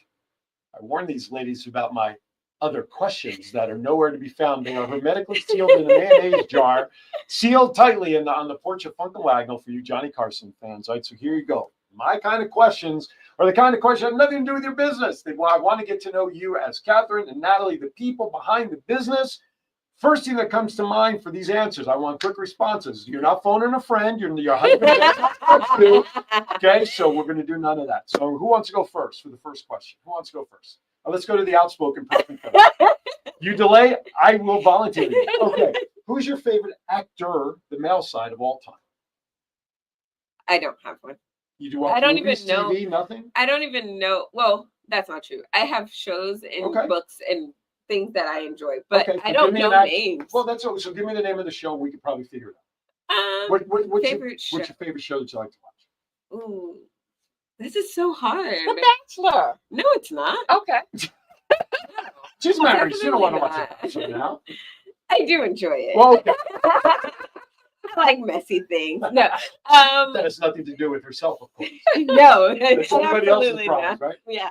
I warned these ladies about my other questions that are nowhere to be found. They are hermetically sealed in a mayonnaise jar, sealed tightly on the porch of Funk and Wagnall for you Johnny Carson fans. All right, so here you go. My kind of questions are the kind of questions that have nothing to do with your business. I want to get to know you as Catherine and Natalie, the people behind the business. First thing that comes to mind for these answers, I want quick responses. You're not phoning a friend. Your husband. Okay, so we're going to do none of that. So who wants to go first for the first question? Who wants to go first? Let's go to the outspoken person first. You delay, I will volunteer you. Okay, who's your favorite actor, the male side of all time? I don't have one. You do watch I don't movies, even know. TV, nothing? I don't even know. Well, that's not true. I have shows and Okay. books and things that I enjoy, but Okay, so I don't give me know an names. Well, that's all. So give me the name of the show. We could probably figure it out. What's favorite show. your favorite show that you like to watch? Ooh, this is so hard. The Bachelor. No, it's not. Okay. She's married. She don't want to Definitely watch not. it Bachelor now. I do enjoy it. Well, okay. I like messy things. No, That has nothing to do with herself, of course. no, It's somebody else's absolutely problem, not. right? Yeah.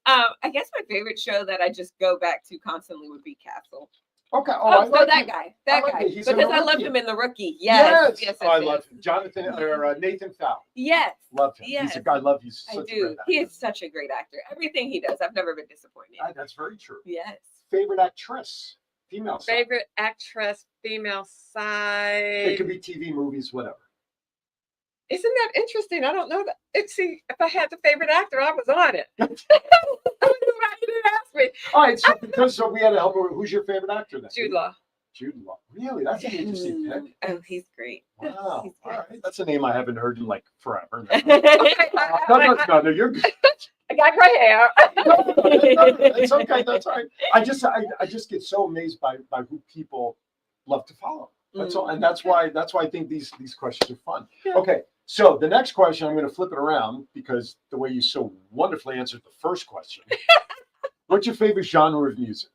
I guess my favorite show that I just go back to constantly would be Castle. Okay. Oh, I so like that him. guy. I That like guy. it. He's in Because The I loved Rookie. him in The Rookie. Yes. Yes. Oh, I love him. Jonathan or Nathan Fowler. Yes. Love him. Yes. He's a guy. I love. He's I such a do. great He actor. is such a great actor. Everything he does, I've never been disappointed. That's very true. Yes. Favorite actress, female side. Favorite actress, female side. It could be TV, movies, whatever. Isn't that interesting? I don't know that. See, if I had the favorite actor, I was on it. I don't know why you didn't ask me. All right. So we had to help her. Who's your favorite actor then? Jude Law. Jude Law. Really? That's an interesting pick. Oh, he's great. Wow. He's All great. right. That's a name I haven't heard in like forever. Okay, No, you're good. I got gray hair. It's okay. That's all right. I just get so amazed by who people love to follow. That's all, and that's why I think these questions are fun. Yeah. Okay, so the next question I'm going to flip it around because the way you so wonderfully answered the first question. What's your favorite genre of music?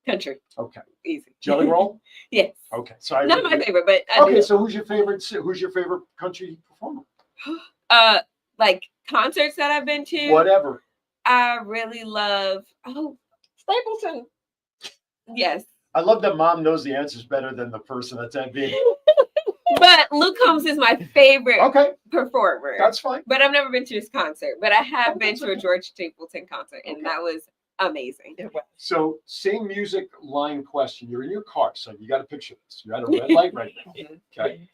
Country. Okay, Easy. Jelly Roll. Yes. Okay, so I Not my favorite, but I okay, do. so who's your favorite country performer? Like concerts that I've been to. Whatever. I really love. Oh, Stapleton. yes. I love that mom knows the answers better than the person that's at being. But Luke Combs is my favorite Okay, performer. that's fine. But I've never been to his concert. But I have Oh, been that's to a okay. George Stapleton concert, and Okay. that was amazing. So same music line question. You're in your car, so you got to picture this. You're at a red light right now. Okay.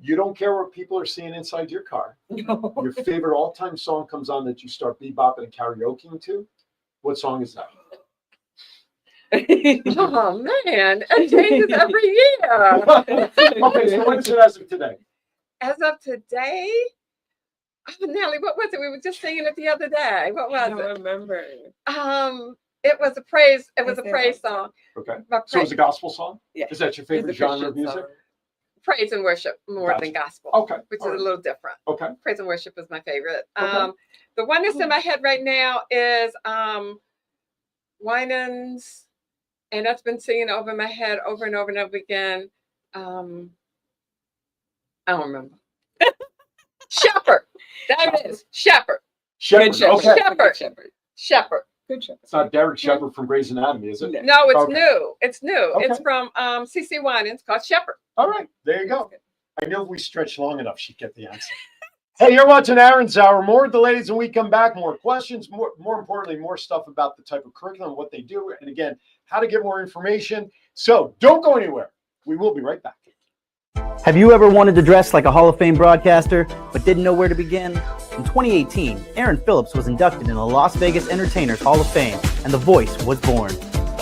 You don't care what people are saying inside your car. No. Your favorite all-time song comes on that you start bebopping and karaokeing to. What song is that? Oh man, it changes every year. Okay, so what is it as of today? As of today, oh, Nelly, what was it? We were just singing it the other day. What I was don't it? remember. It was a praise. It was Is a it praise like- song. Okay. But So it's a gospel song? Yeah. Is that your It's a favorite genre of Christian music? song. praise and worship more than gospel. Okay. Which all is right. a little different. Okay. Praise and worship is my favorite. Okay. The one that's in my head right now is Winans, and that's been singing over my head over and over and over again. I don't remember. Shepherd. There it is. Shepherd. Shepherd. Good shepherd. Okay. Shepherd. Good shepherd. Shepherd. Good shepherd. It's not Derek Shepherd from Grey's Anatomy, is it? No. No, it's Okay. new. It's new. Okay. It's from CC Winans called Shepherd. All right. There you go. I knew if we stretched long enough, she'd get the answer. Hey, you're watching Aaron's Hour. More delays when we come back. More questions. More importantly, more stuff about the type of curriculum, what they do, and again, how to get more information. So don't go anywhere. We will be right back. Have you ever wanted to dress like a Hall of Fame broadcaster, but didn't know where to begin? In 2018, Aaron Phillips was inducted in the Las Vegas Entertainers Hall of Fame, and The Voice was born.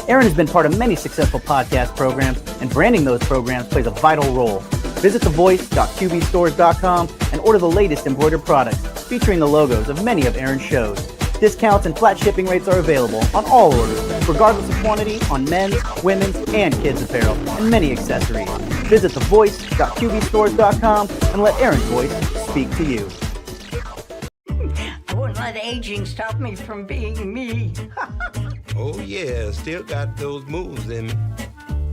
Aaron has been part of many successful podcast programs, and branding those programs plays a vital role. Visit thevoice.qbstores.com and order the latest embroidered products featuring the logos of many of Aaron's shows. Discounts and flat shipping rates are available on all orders, regardless of quantity, on men's, women's, and kids' apparel, and many accessories. Visit thevoice.qbstores.com and let Aaron's voice speak to you. I won't let aging stop me from being me. Oh yeah, still got those moves in me.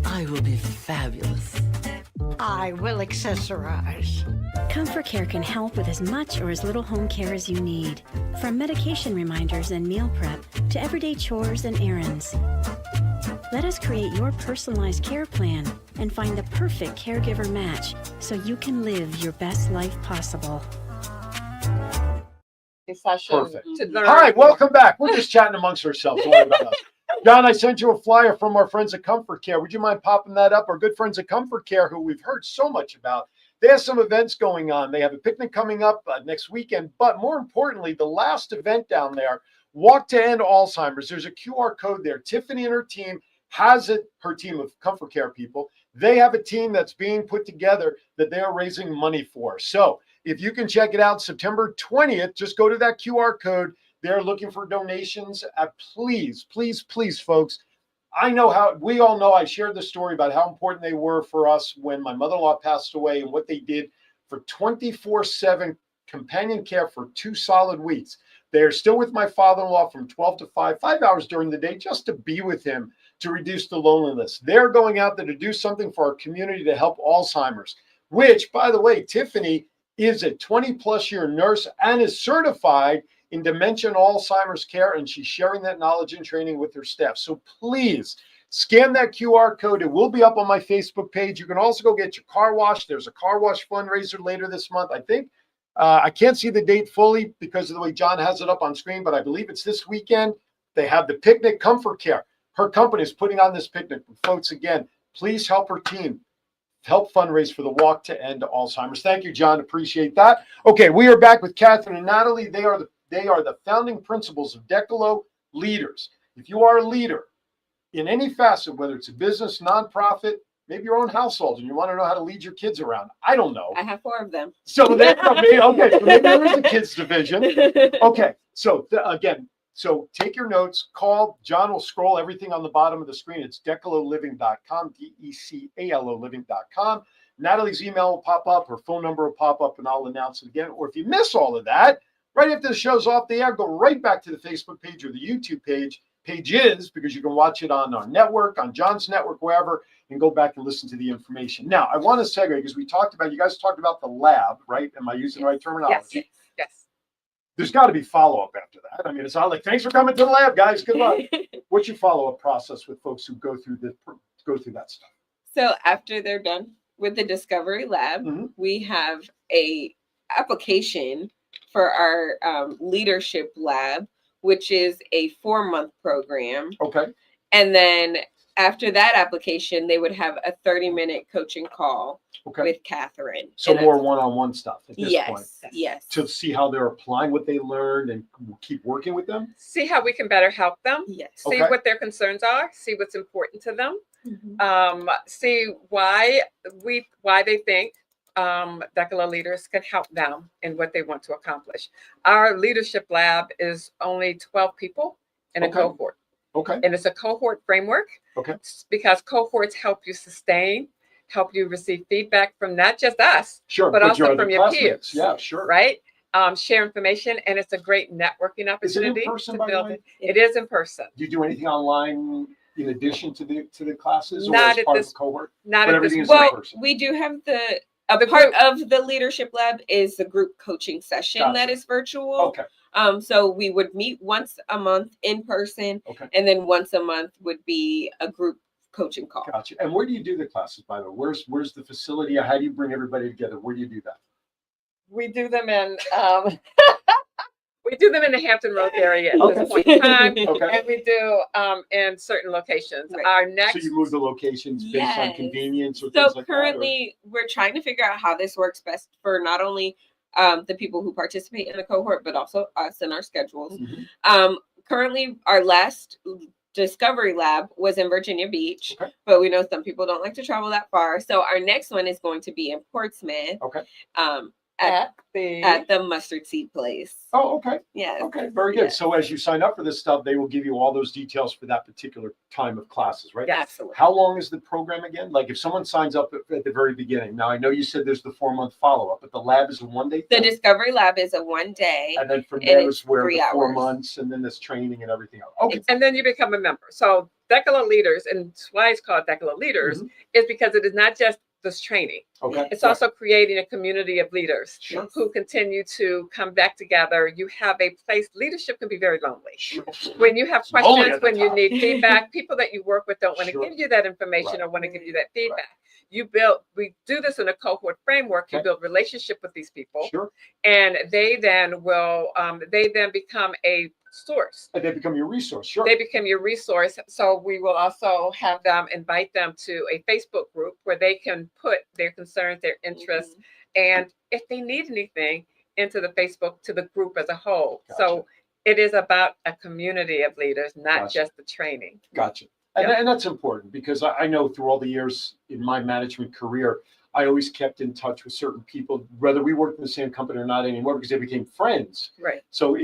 I will be fabulous. I will accessorize. Comfort Care can help with as much or as little home care as you need. From medication reminders and meal prep to everyday chores and errands. Let us create your personalized care plan and find the perfect caregiver match so you can live your best life possible. Session Perfect. to learn Hi, more. welcome back. We're just chatting amongst ourselves. Don't worry about us. John, I sent you a flyer from our friends at Comfort Care. Would you mind popping that up? Our good friends at Comfort Care, who we've heard so much about. They have some events going on. They have a picnic coming up next weekend. But more importantly, the last event down there, Walk to End Alzheimer's. There's a QR code there. Tiffany and her team has it, her team of Comfort Care people. They have a team that's being put together that they are raising money for. So if you can check it out, September 20th, just go to that QR code. They're looking for donations. Please, please, please, folks, I know how, we all know, I shared the story about how important they were for us when my mother-in-law passed away and what they did for 24/7 companion care for 2 solid weeks. They're still with my father-in-law from 12 to 5 hours during the day, just to be with him, to reduce the loneliness. They're going out there to do something for our community to help Alzheimer's, which, by the way, Tiffany is a 20+ year nurse and is certified in dementia and Alzheimer's care, and she's sharing that knowledge and training with her staff. So please scan that QR code. It will be up on my Facebook page. You can also go get your car washed. There's a car wash fundraiser later this month, I think. I can't see the date fully because of the way John has it up on screen, but I believe it's this weekend. They have the picnic Comfort Care. Her company is putting on this picnic. Folks, again, please help her team. Help fundraise for the Walk to End Alzheimer's. Thank you, John. Appreciate that. Okay, we are back with Catherine and Natalie. They are the founding principals of Decalo Leaders. If you are a leader in any facet, whether it's a business, nonprofit, maybe your own household, and you want to know how to lead your kids around, I don't know. I have 4 of them. So that's okay. So maybe there is a kids division. Okay. So again, so take your notes. Call John. Will scroll everything on the bottom of the screen. It's decaloliving.com, DECALO living.com. Natalie's email will pop up. Her phone number will pop up, and I'll announce it again. Or if you miss all of that, right after the show's off the air, go right back to the Facebook page or the YouTube pages, because you can watch it on our network, on John's network, wherever, and go back and listen to the information. Now, I want to segue because you guys talked about the lab, right? Am I using the right terminology? Yes. There's got to be follow-up after that. I mean, it's not like, thanks for coming to the lab, guys. Good luck. What's your follow-up process with folks who go through that stuff? So after they're done with the Discovery Lab, we have a application for our Leadership Lab, which is a 4-month program. Okay. And then after that application, they would have a 30-minute coaching call with Catherine. So more one-on-one stuff at this point. Yes. To see how they're applying what they learned and keep working with them. See how we can better help them. Yes. See what their concerns are. See what's important to them. See why they think Decalo Leaders can help them in what they want to accomplish. Our Leadership Lab is only 12 people in a cohort. Okay. And it's a cohort framework. Okay. Because cohorts help you sustain, help you receive feedback from not just us, sure, but also from your peers. Yeah, sure. Right? Share information, and it's a great networking opportunity. Is it in person, to by the build way? it. It is in person. Do you do anything online in addition to the classes, or Not as at part this- of the cohort? Not But at everything this is in Well, person. we do have the The part group- of the Leadership Lab is the group coaching session Gotcha. that is virtual. Okay. So we would meet once a month in person, and then once a month would be a group coaching call. Gotcha. And where do you do the classes, by the way? Where's the facility? How do you bring everybody together? Where do you do that? We do them in the Hampton Roads area at this point in time, and we do in certain locations. Right. Our next, So you move the locations based on Yes. convenience or So things like currently, we're trying to figure out how this works best for not only the people who participate in the cohort, but also us and our schedules. Currently, our last Discovery Lab was in Virginia Beach, but we know some people don't like to travel that far. So our next one is going to be in Portsmouth. At the Mustard Seed Place. Oh, okay. Yeah. Okay, very good. So as you sign up for this stuff, they will give you all those details for that particular time of classes, right? Yeah, absolutely. How long is the program again? Like if someone signs up at the very beginning. Now I know you said there's the 4-month follow-up, but the lab is a 1-day The thing? Discovery Lab is a 1-day. And then from there is where 3 the 4 hours. months and then this training and everything else. Okay. and then you become a member. So Decalo Leaders, and why it's called Decalo Leaders, is because it is not just this training. Okay. It's also creating a community of leaders Sure. who continue to come back together. You have a place. Leadership can be very lonely. When you have Lonely questions, at the when you top. need feedback, people that you work with don't want to Sure. give you that information Right. or want to give you that feedback. Right. We do this in a cohort framework. You Okay. build relationship with these people, Sure. and they then become a source. And they become your resource. Sure. They become your resource. So we will also have them invite them to a Facebook group where they can put their concerns, their interests, and if they need anything, into the Facebook to the group as a whole. Gotcha. So it is about a community of leaders, not Gotcha. just the training. Gotcha. And that's important because I know through all the years in my management career, I always kept in touch with certain people, whether we worked in the same company or not anymore, because they became friends. Right. So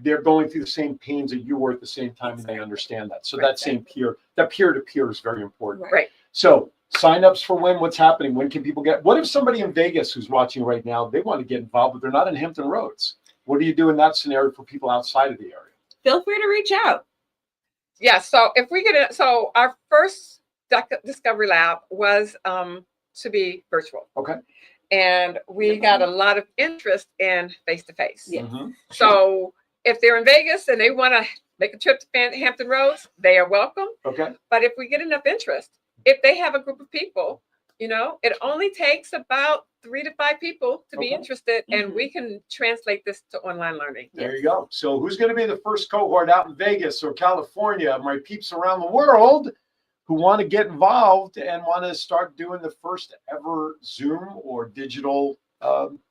they're going through the same pains that you were at the same time, and they understand that. So that same peer-to-peer is very important. Right. So signups for when? What's happening? When can people get? What if somebody in Vegas who's watching right now, they want to get involved, but they're not in Hampton Roads? What do you do in that scenario for people outside of the area? Feel free to reach out. Yeah. So if we get it, so our first Discovery Lab was to be virtual. Okay. And we got a lot of interest in face-to-face. Yeah. So if they're in Vegas and they want to make a trip to Hampton Roads, they are welcome. Okay. But if we get enough interest, if they have a group of people, you know, it only takes about 3 to 5 people to be interested, and we can translate this to online learning. There you go. So who's going to be the first cohort out in Vegas or California, my peeps around the world, who want to get involved and want to start doing the first ever Zoom or digital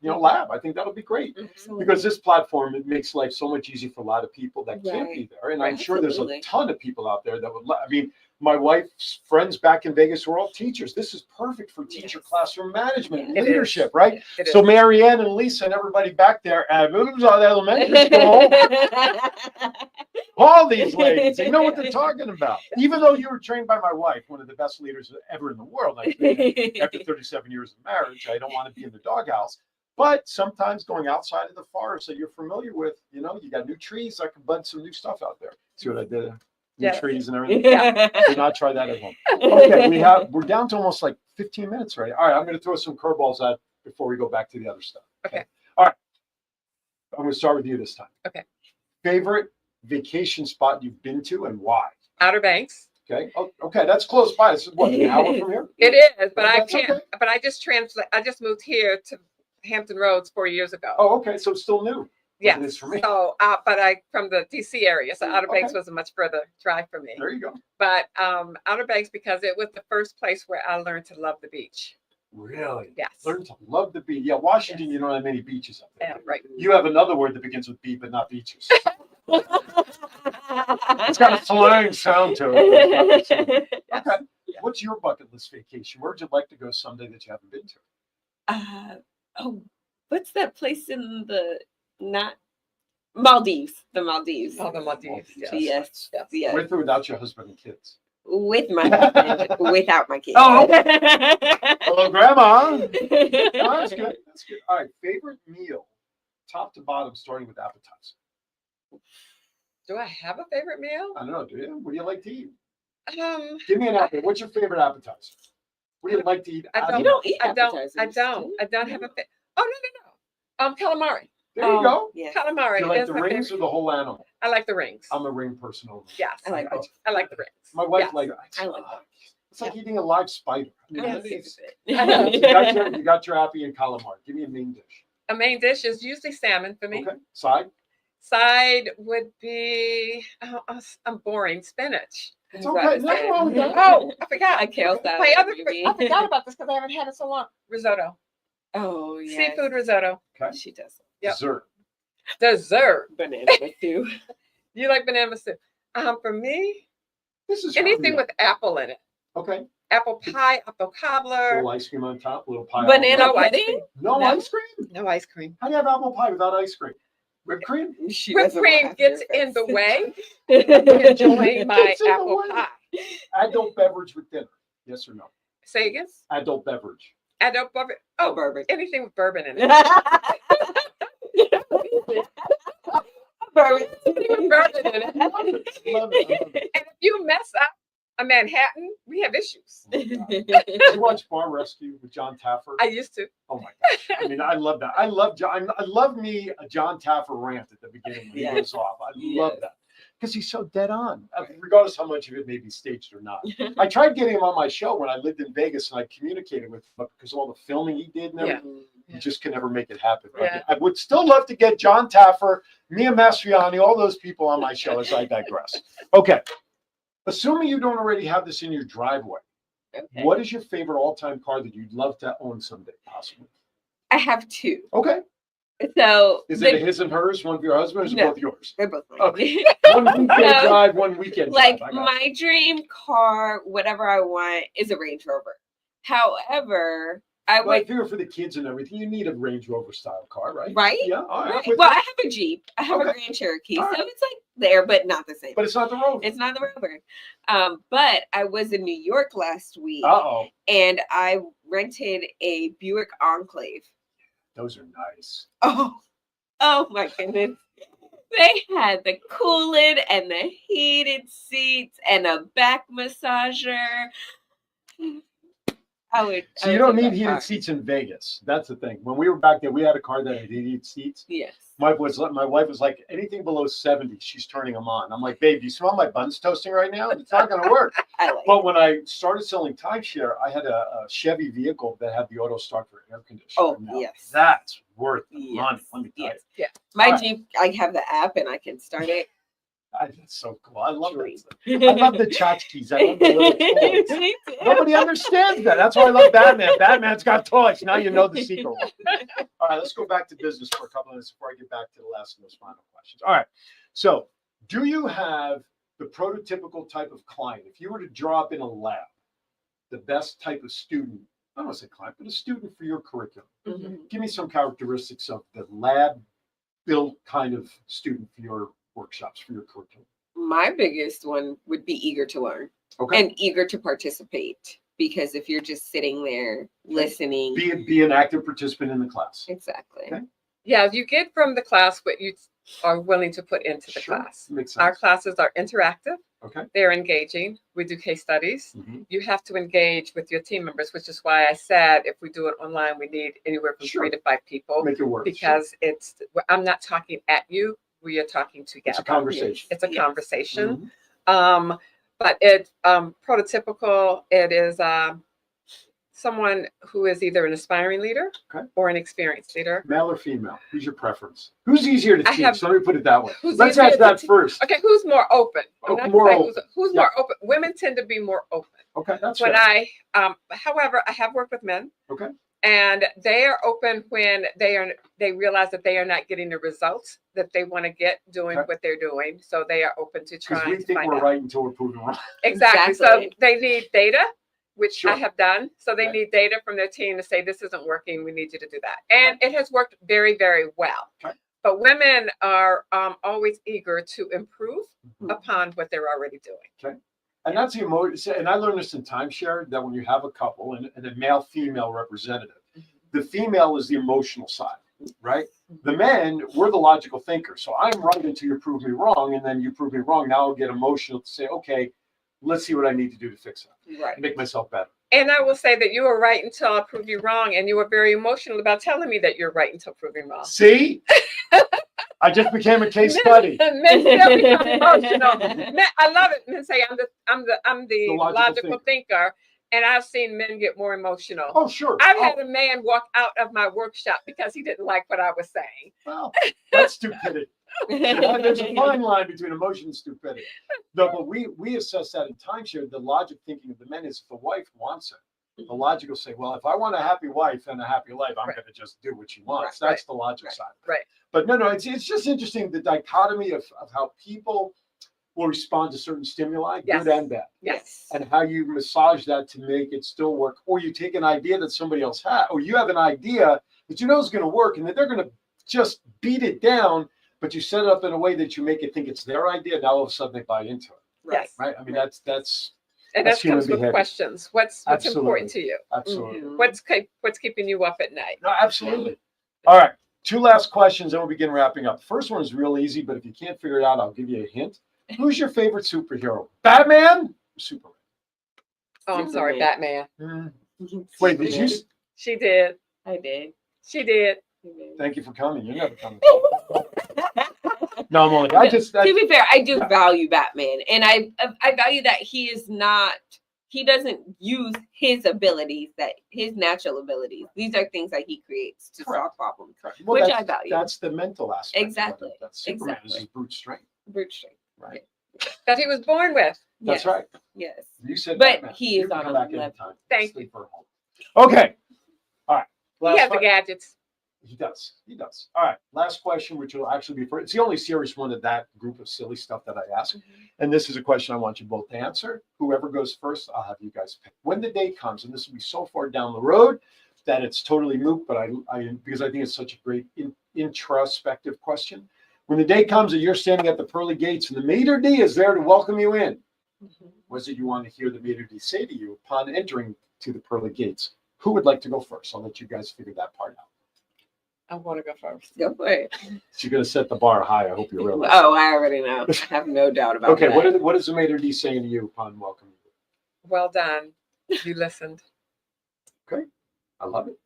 lab? I think that'll be great, because this platform, it makes life so much easier for a lot of people that can't be there. And I'm sure there's a ton of people out there that would I mean, my wife's friends back in Vegas were all teachers. This is perfect for teacher classroom management and leadership, right? So Marianne and Lisa and everybody back there at elementary school, all these ladies, they know what they're talking about. Even though you were trained by my wife, one of the best leaders ever in the world, I think, after 37 years of marriage, I don't want to be in the doghouse. But sometimes going outside of the forest that you're familiar with, you know, you got new trees, I can bud some new stuff out there. See what I did? New trees and everything. Do not try that at home. Okay, we're down to almost like 15 minutes right. All right, I'm going to throw some curveballs out before we go back to the other stuff. Okay. All right. I'm going to start with you this time. Okay. Favorite vacation spot you've been to and why? Outer Banks. Okay. Oh, okay, that's close by. It's what, an hour from here? It is, but I That's can't. okay. But I just moved here to Hampton Roads 4 years ago. Oh, okay. So it's still new. Yes. It is for me. So, but I from the DC area, so Outer Banks was a much further drive for me. There you go. But Outer Banks, because it was the first place where I learned to love the beach. Really? Yes. Learn to love the beach. Yeah, Washington, you don't have many beaches up there. Yeah, right. You have another word that begins with B, but not beaches. It's got a slang sound to it. Okay. What's your bucket list vacation? Where'd you like to go someday that you haven't been to? What's that place in the Maldives? The Maldives. Oh, the Maldives. Yes. With or without your husband and kids? With my husband, without my kids. Oh, hello, Grandma. Oh, that's good. That's good. All right. Favorite meal, top to bottom, starting with appetizer. Do I have a favorite meal? I don't know. Do you? What do you like to eat? Give me an appetizer. What's your favorite appetizer? What do you like to eat? You don't eat I appetizers. don't have a favorite. Oh, no. Calamari. There you go. Yeah. Calamari. Do you like is the my rings favorite. or the whole animal? I like the rings. I'm a ring person only. Yes. I like both. I like the rings. My wife Yes. like. I like that. It's like eating a live spider. I mean, Yes. you got your appy and calamari. Give me a main dish. A main dish is usually salmon for me. Okay. Side. Side would be, I'm boring, spinach. It's okay. Nothing wrong with that. Oh, I forgot. A kale salad. I forgot about this because I haven't had it so long. Risotto. Oh, yeah. Seafood risotto. Okay. She does. Yep. Dessert. Dessert. Banana too. You like banana soup? For me, This is anything with apple in it. Okay. Apple pie, apple cobbler. Little ice cream on top. Little pie. Banana on top. pudding? No ice cream. No ice cream. How do you have apple pie without ice cream? Whipped cream. Whipped cream gets in the way of enjoying my Gets in the apple way. pie. Adult beverage with dinner. Yes or no? Say again? Adult beverage. Adult bourbon. Oh, bourbon. Anything with bourbon in it. Bourbon. Anything with bourbon in it. Love it. And if you mess up a Manhattan, we have issues. Did you watch Bar Rescue with John Taffer? I used to. Oh my gosh! I mean, I love that. I love me a John Taffer rant at the beginning when he goes off. I love that because he's so dead on, regardless how much of it may be staged or not. I tried getting him on my show when I lived in Vegas, and I communicated with him, but because of all the filming he did and everything, he just could never make it happen. Yeah. I would still love to get John Taffer, Mia Mastriani, all those people on my show. As I digress. Okay. Assuming you don't already have this in your driveway, what is your favorite all-time car that you'd love to own someday, possibly? I have two. Okay. So Is it a his and hers, one for your husband, or is it both yours? They're both mine. Okay. One weekend drive, one weekend Like drive. I got my dream car, whatever I want, is a Range Rover. However, I Well, I went figure for the kids and everything, you need a Range Rover style car, right? right. Yeah. All right. Right. With Well, you. I have a Jeep. I have a Okay. Grand Cherokee, All so right. it's like there, but not the same. But it's not the Rover. It's not the Rover. But I was in New York last week, Uh-oh. and I rented a Buick Enclave. Those are nice. Oh my goodness. They had the cooling and the heated seats and a back massager. So you don't need heated seats in Vegas. That's the thing. When we were back there, we had a car that had heated seats. Yes. My wife was like, anything below 70, she's turning them on. I'm like, babe, do you smell my buns toasting right now? It's not going to work. But when I started selling timeshare, I had a Chevy vehicle that had the auto start for air conditioning. Oh, now, yes. That's worth the money. Let me tell you. Yeah. My Jeep, I have the app and I can start it. That's so cool. I love that. I love the tchotchkes. I love the little toys. Nobody understands that. That's why I love Batman. Batman's got toys. Now you know the secret. All right, let's go back to business for a couple of minutes before I get back to the last of those final questions. All right. So, do you have the prototypical type of client? If you were to draw up in a lab, the best type of student, I don't want to say client, but a student for your curriculum. Mm-hmm. Give me some characteristics of the lab built kind of student for your workshops, for your curriculum. My biggest one would be eager to learn and eager to participate. Because if you're just sitting there listening, be an active participant in the class. Exactly. Okay. Yeah, you get from the class what you are willing to put into the class. Makes sense. Our classes are interactive. Okay. They're engaging. We do case studies. Mm-hmm. You have to engage with your team members, which is why I said if we do it online, we need anywhere from 3 to 5 people. Make it work. Because I'm not talking at you. We are talking together. It's a conversation. It's a conversation. Mm-hmm. But it's prototypical. It is someone who is either an aspiring leader or an experienced leader. Male or female? Who's your preference? Who's easier to teach? Let me put it that way. Let's ask that first. Okay, who's more open? More open. Who's more open? Women tend to be more open. Okay, that's when fair. However, I have worked with men. Okay. And they are open when they realize that they are not getting the results that they want to get doing what they're doing. So they are open to trying to find out. Because we think we're right until we're proven wrong. Exactly. So they need data, which I have done. So they need data from their team to say, this isn't working. We need you to do that. And it has worked very, very well. But women are always eager to improve upon what they're already doing. Okay. And that's the emotion. And I learned this in timeshare that when you have a couple and a male-female representative, the female is the emotional side, right? The men, we're the logical thinkers. So I'm right until you prove me wrong, and then you prove me wrong. Now I'll get emotional to say, okay, let's see what I need to do to fix it. Right. Make myself better. And I will say that you were right until I prove you wrong, and you were very emotional about telling me that you're right until proving wrong. See? I just became a case study. Men still become emotional. Men, I love it. Men say I'm the logical thinker, and I've seen men get more emotional. Oh, sure. I've had a man walk out of my workshop because he didn't like what I was saying. Well, that's stupidity. There's a fine line between emotion and stupidity. No, but we assess that in timeshare. The logic thinking of the men is if the wife wants it, the logic will say, well, if I want a happy wife and a happy life, I'm going to just do what she wants. That's the logic side. Right. But no, it's just interesting, the dichotomy of how people will respond to certain stimuli, good and bad. Yes. And how you massage that to make it still work. Or you take an idea that somebody else had, or you have an idea that you know is going to work, and that they're going to just beat it down, but you set it up in a way that you make it think it's their idea. Now all of a sudden they buy into it. Right. Right. I mean, that's and that human comes with behavior. questions. What's important to you? Absolutely. What's keeping you up at night? No, absolutely. All right. 2 last questions, and we'll begin wrapping up. The first one is real easy, but if you can't figure it out, I'll give you a hint. Who's your favorite superhero? Batman or Superman? Oh, I'm sorry, Batman. Wait, did you? She did. I did. She did. Thank you for coming. You're never coming. No, I'm only. To be fair, I do value Batman, and I value that he doesn't use his abilities, that his natural abilities. These are things that he creates to solve problems, Well, which I value. That's the mental aspect. Exactly. That's Superman is his brute strength. Brute strength. Right. That he was born with. That's right. Yes. You said but Batman. He is you can on come a back level. anytime. Thank you. Okay. All right. He has the gadgets. He does. All right. Last question, which will actually be it's the only serious one of that group of silly stuff that I ask. And this is a question I want you both to answer. Whoever goes first, I'll have you guys pick. When the day comes, and this will be so far down the road that it's totally moot, but because I think it's such a great introspective question. When the day comes that you're standing at the pearly gates and the maitre d' is there to welcome you in, what is it you want to hear the maitre d' say to you upon entering to the pearly gates? Who would like to go first? I'll let you guys figure that part out. I want to go first. Go for it. She's going to set the bar high. I hope you realize. Oh, I already know. I have no doubt about Okay, that. what is the maitre d' saying to you upon welcoming you? Well done. You listened. Okay, I love it.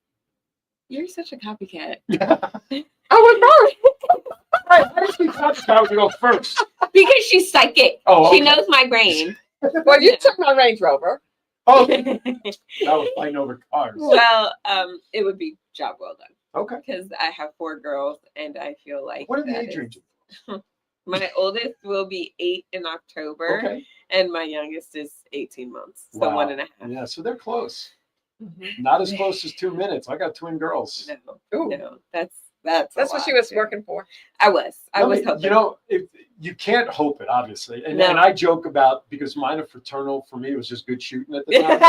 You're such a copycat. I was first. Hey, how does she copycat to go first? Because she's psychic. Oh, okay. She knows my brain. Well, you took my Range Rover. Oh, that was fighting over cars. Well, it would be job well done. Okay. Because I have 4 girls, and I feel like What are the that age is- ranges? My oldest will be 8 in October, Okay. and my youngest is 18 months, so Wow. 1.5. Yeah, so they're close. Mm-hmm. Not as close as 2 minutes. I got twin girls. No, that's That's a what she lot, was too. working for. I was hoping. You know, if you can't hope it, obviously. And, No. and I joke about, because mine are fraternal, for me, it was just good shooting at the time.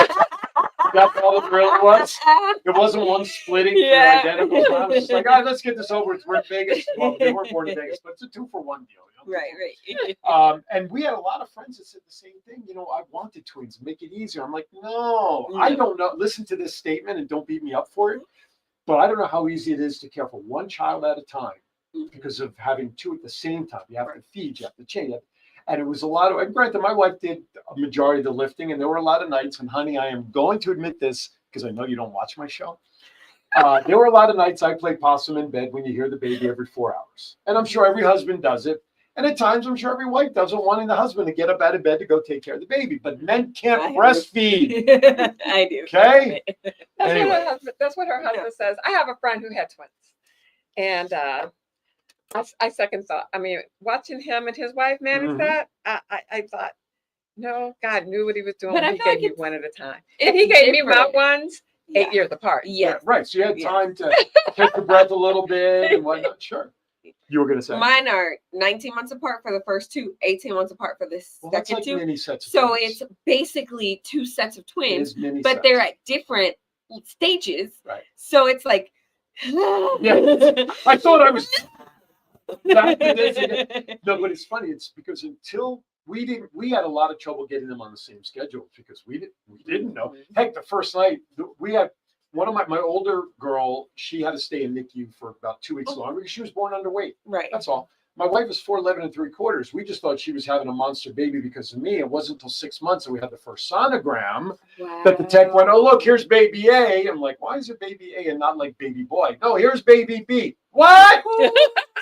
That's all it really was. It wasn't one splitting Yeah. for identical. I was just like, all right, let's get this over. We're in Vegas. Well, they weren't born in Vegas, but it's a 2-for-1 deal. You know? Right. And we had a lot of friends that said the same thing. You know, I wanted twins, make it easier. I'm like, no, I don't know. Listen to this statement and don't beat me up for it. But I don't know how easy it is to care for one child at a time because of having 2 at the same time. You have to feed, you have to change. And it was a lot of, and granted, my wife did a majority of the lifting, and there were a lot of nights, and honey, I am going to admit this because I know you don't watch my show. There were a lot of nights I played possum in bed when you hear the baby every 4 hours. And I'm sure every husband does it. And at times, I'm sure every wife does it, wanting the husband to get up out of bed to go take care of the baby. But men can't breastfeed. I do. Okay? That's what her husband says. I have a friend who had twins. And I second thought. I mean, watching him and his wife manage that, I thought, no, God knew what he was doing. But I He feel gave like me it's- one at a time. And he gave me my different. ones 8 years apart. Yeah. Right. So you had time to catch your breath a little bit and whatnot. Sure. You were going to say. Mine are 19 months apart for the first 2, 18 months apart for the Well, that's second like 2. mini sets of So twins. it's basically 2 sets of twins, is mini but sets. they're at different stages. Right. So it's like, Yeah. I thought I was back to this again. No, but it's funny. It's because until we had a lot of trouble getting them on the same schedule because we didn't know. Heck, the first night we had one of my older girl, she had to stay in NICU for about 2 weeks longer because she was born underweight. Right. That's all. My wife is 4'11 3/4. We just thought she was having a monster baby because of me. It wasn't until 6 months that we had the first sonogram that the tech went, oh, look, here's baby A. I'm like, why is it baby A and not like baby boy? No, here's baby B. What?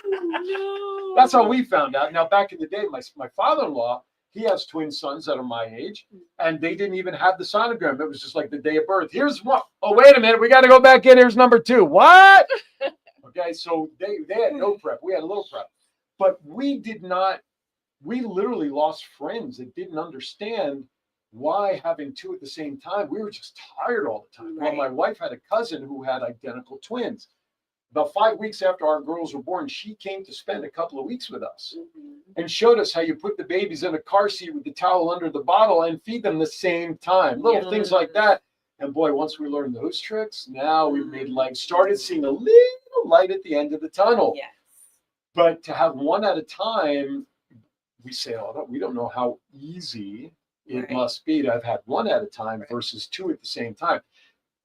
No. That's how we found out. Now, back in the day, my father-in-law, he has twin sons that are my age, and they didn't even have the sonogram. It was just like the day of birth. Here's one. Oh, wait a minute. We got to go back in. Here's number 2. What? Okay, so they had no prep. We had a little prep. But we literally lost friends that didn't understand why having 2 at the same time. We were just tired all the time. Well, my wife had a cousin who had identical twins. About 5 weeks after our girls were born, she came to spend a couple of weeks with us and showed us how you put the babies in a car seat with the towel under the bottle and feed them the same time. Little things like that. And boy, once we learned those tricks, now we made started seeing a little light at the end of the tunnel. Yes. But to have 1 at a time, we say, oh, we don't know how easy it must be to have had 1 at a time versus 2 at the same time.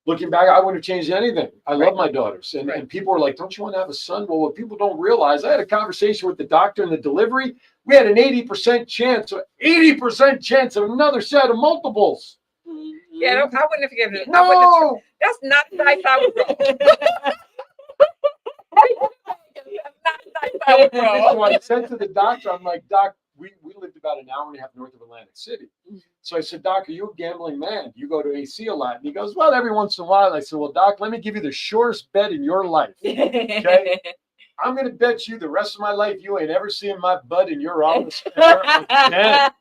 Looking back, I wouldn't have changed anything. I love my daughters. And people are like, don't you want to have a son? Well, what people don't realize, I had a conversation with the doctor in the delivery. We had an 80% chance of another set of multiples. Yeah, no, I wouldn't have given it. No. I wouldn't have, that's not the nice I would roll. So I said to the doctor, I'm like, Doc, we lived about an hour and a half north of Atlantic City. So I said, Doc, are you a gambling man? You go to AC a lot. And he goes, well, every once in a while. And I said, well, Doc, let me give you the surest bet in your life. Okay? I'm going to bet you the rest of my life you ain't ever seeing my butt in your office ever again.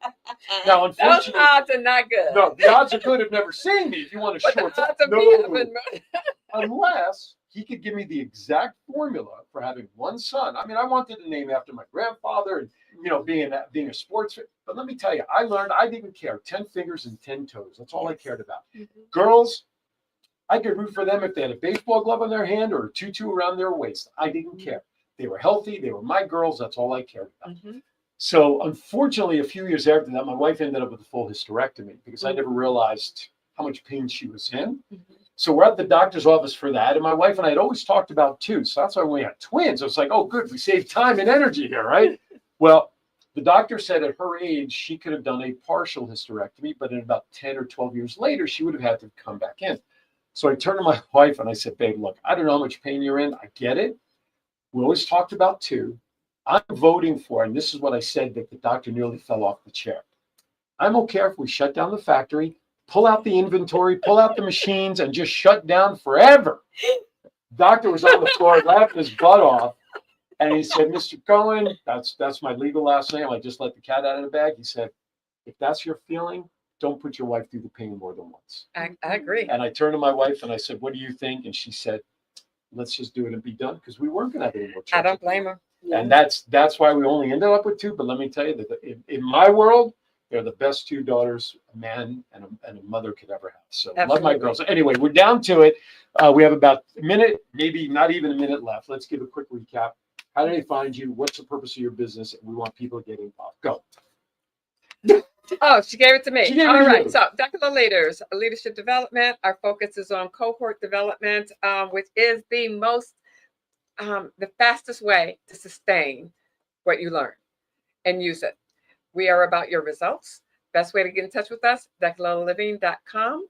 Now, unfortunately, those odds are not good. No, the odds are good of never seeing me if you want to short. The odds of me having unless he could give me the exact formula for having 1 son. I mean, I wanted to name after my grandfather and, being a sports fan. But let me tell you, I learned I didn't care. 10 fingers and 10 toes. That's all I cared about. Girls, I could root for them if they had a baseball glove on their hand or a tutu around their waist. I didn't care. They were healthy. They were my girls. That's all I cared about. So unfortunately, a few years after that, my wife ended up with a full hysterectomy because I never realized how much pain she was in. So we're at the doctor's office for that. And my wife and I had always talked about two. So that's why when we had twins, I was like, oh, good. We saved time and energy here, right? Well, the doctor said at her age, she could have done a partial hysterectomy, but in about 10 or 12 years later, she would have had to come back in. So I turned to my wife and I said, babe, look, I don't know how much pain you're in. I get it. We always talked about two. I'm voting for, and this is what I said that the doctor nearly fell off the chair. I'm okay if we shut down the factory, pull out the inventory, pull out the machines, and just shut down forever. Doctor was on the floor laughing his butt off. And he said, Mr. Cohen, that's my legal last name. I just let the cat out of the bag. He said, if that's your feeling, don't put your wife through the pain more than once. I agree. And I turned to my wife and I said, what do you think? And she said, let's just do it and be done, because we weren't going to have any more I children. don't blame her. And that's why we only ended up with two. But let me tell you that in my world, they're the best two daughters a man and a mother could ever have. So love my girls. Anyway, we're down to it. We have about a minute, maybe not even a minute left. Let's give a quick recap. How do they find you? What's the purpose of your business? And we want people to get involved. Go. Oh, she gave it to me. She gave it All to right. you. So, Decadal Leaders, leadership development. Our focus is on cohort development, which is the most, the fastest way to sustain what you learn and use it. We are about your results. Best way to get in touch with us, decadalliving.com.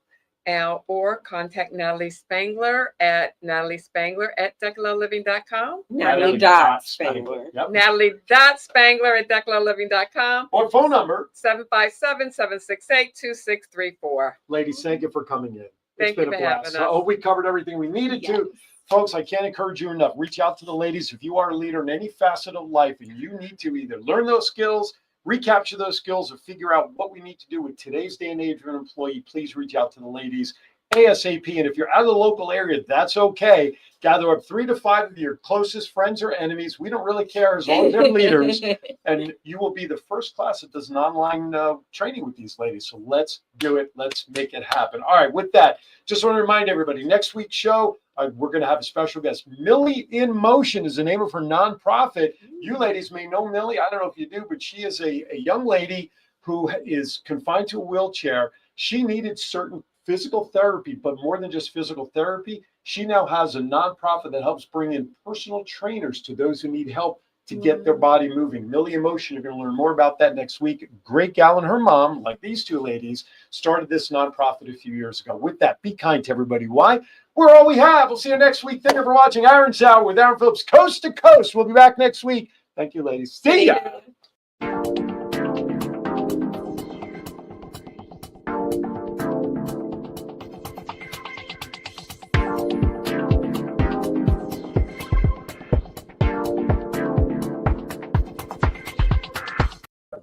Or contact Natalie Spangler at decadalliving.com. Natalie.Spangler. Yep. Natalie.Spangler at decadalliving.com. Or phone number. 757-768-2634. Ladies, thank you for coming in. Thank It's you been a for having blast. us. I hope we covered everything we needed to. Folks, I can't encourage you enough. Reach out to the ladies. If you are a leader in any facet of life and you need to either learn those skills, recapture those skills, or figure out what we need to do with today's day and age of an employee, please reach out to the ladies ASAP. And if you're out of the local area, that's okay. Gather up 3 to 5 of your closest friends or enemies. We don't really care as long as they're leaders. And you will be the first class that does an online training with these ladies. So let's do it. Let's make it happen. All right. With that, just want to remind everybody, next week's show, we're going to have a special guest. Millie in Motion is the name of her nonprofit. You ladies may know Millie. I don't know if you do, but she is a young lady who is confined to a wheelchair. She needed certain physical therapy, but more than just physical therapy, she now has a nonprofit that helps bring in personal trainers to those who need help to get their body moving. Millie in Motion, you're going to learn more about that next week. Great gal and her mom, like these two ladies, started this nonprofit a few years ago. With that, be kind to everybody. Why? We're all we have. We'll see you next week. Thank you for watching Aaron's Hour with Aaron Phillips, coast to coast. We'll be back next week. Thank you, ladies. See ya.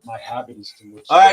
My habit is to. All right.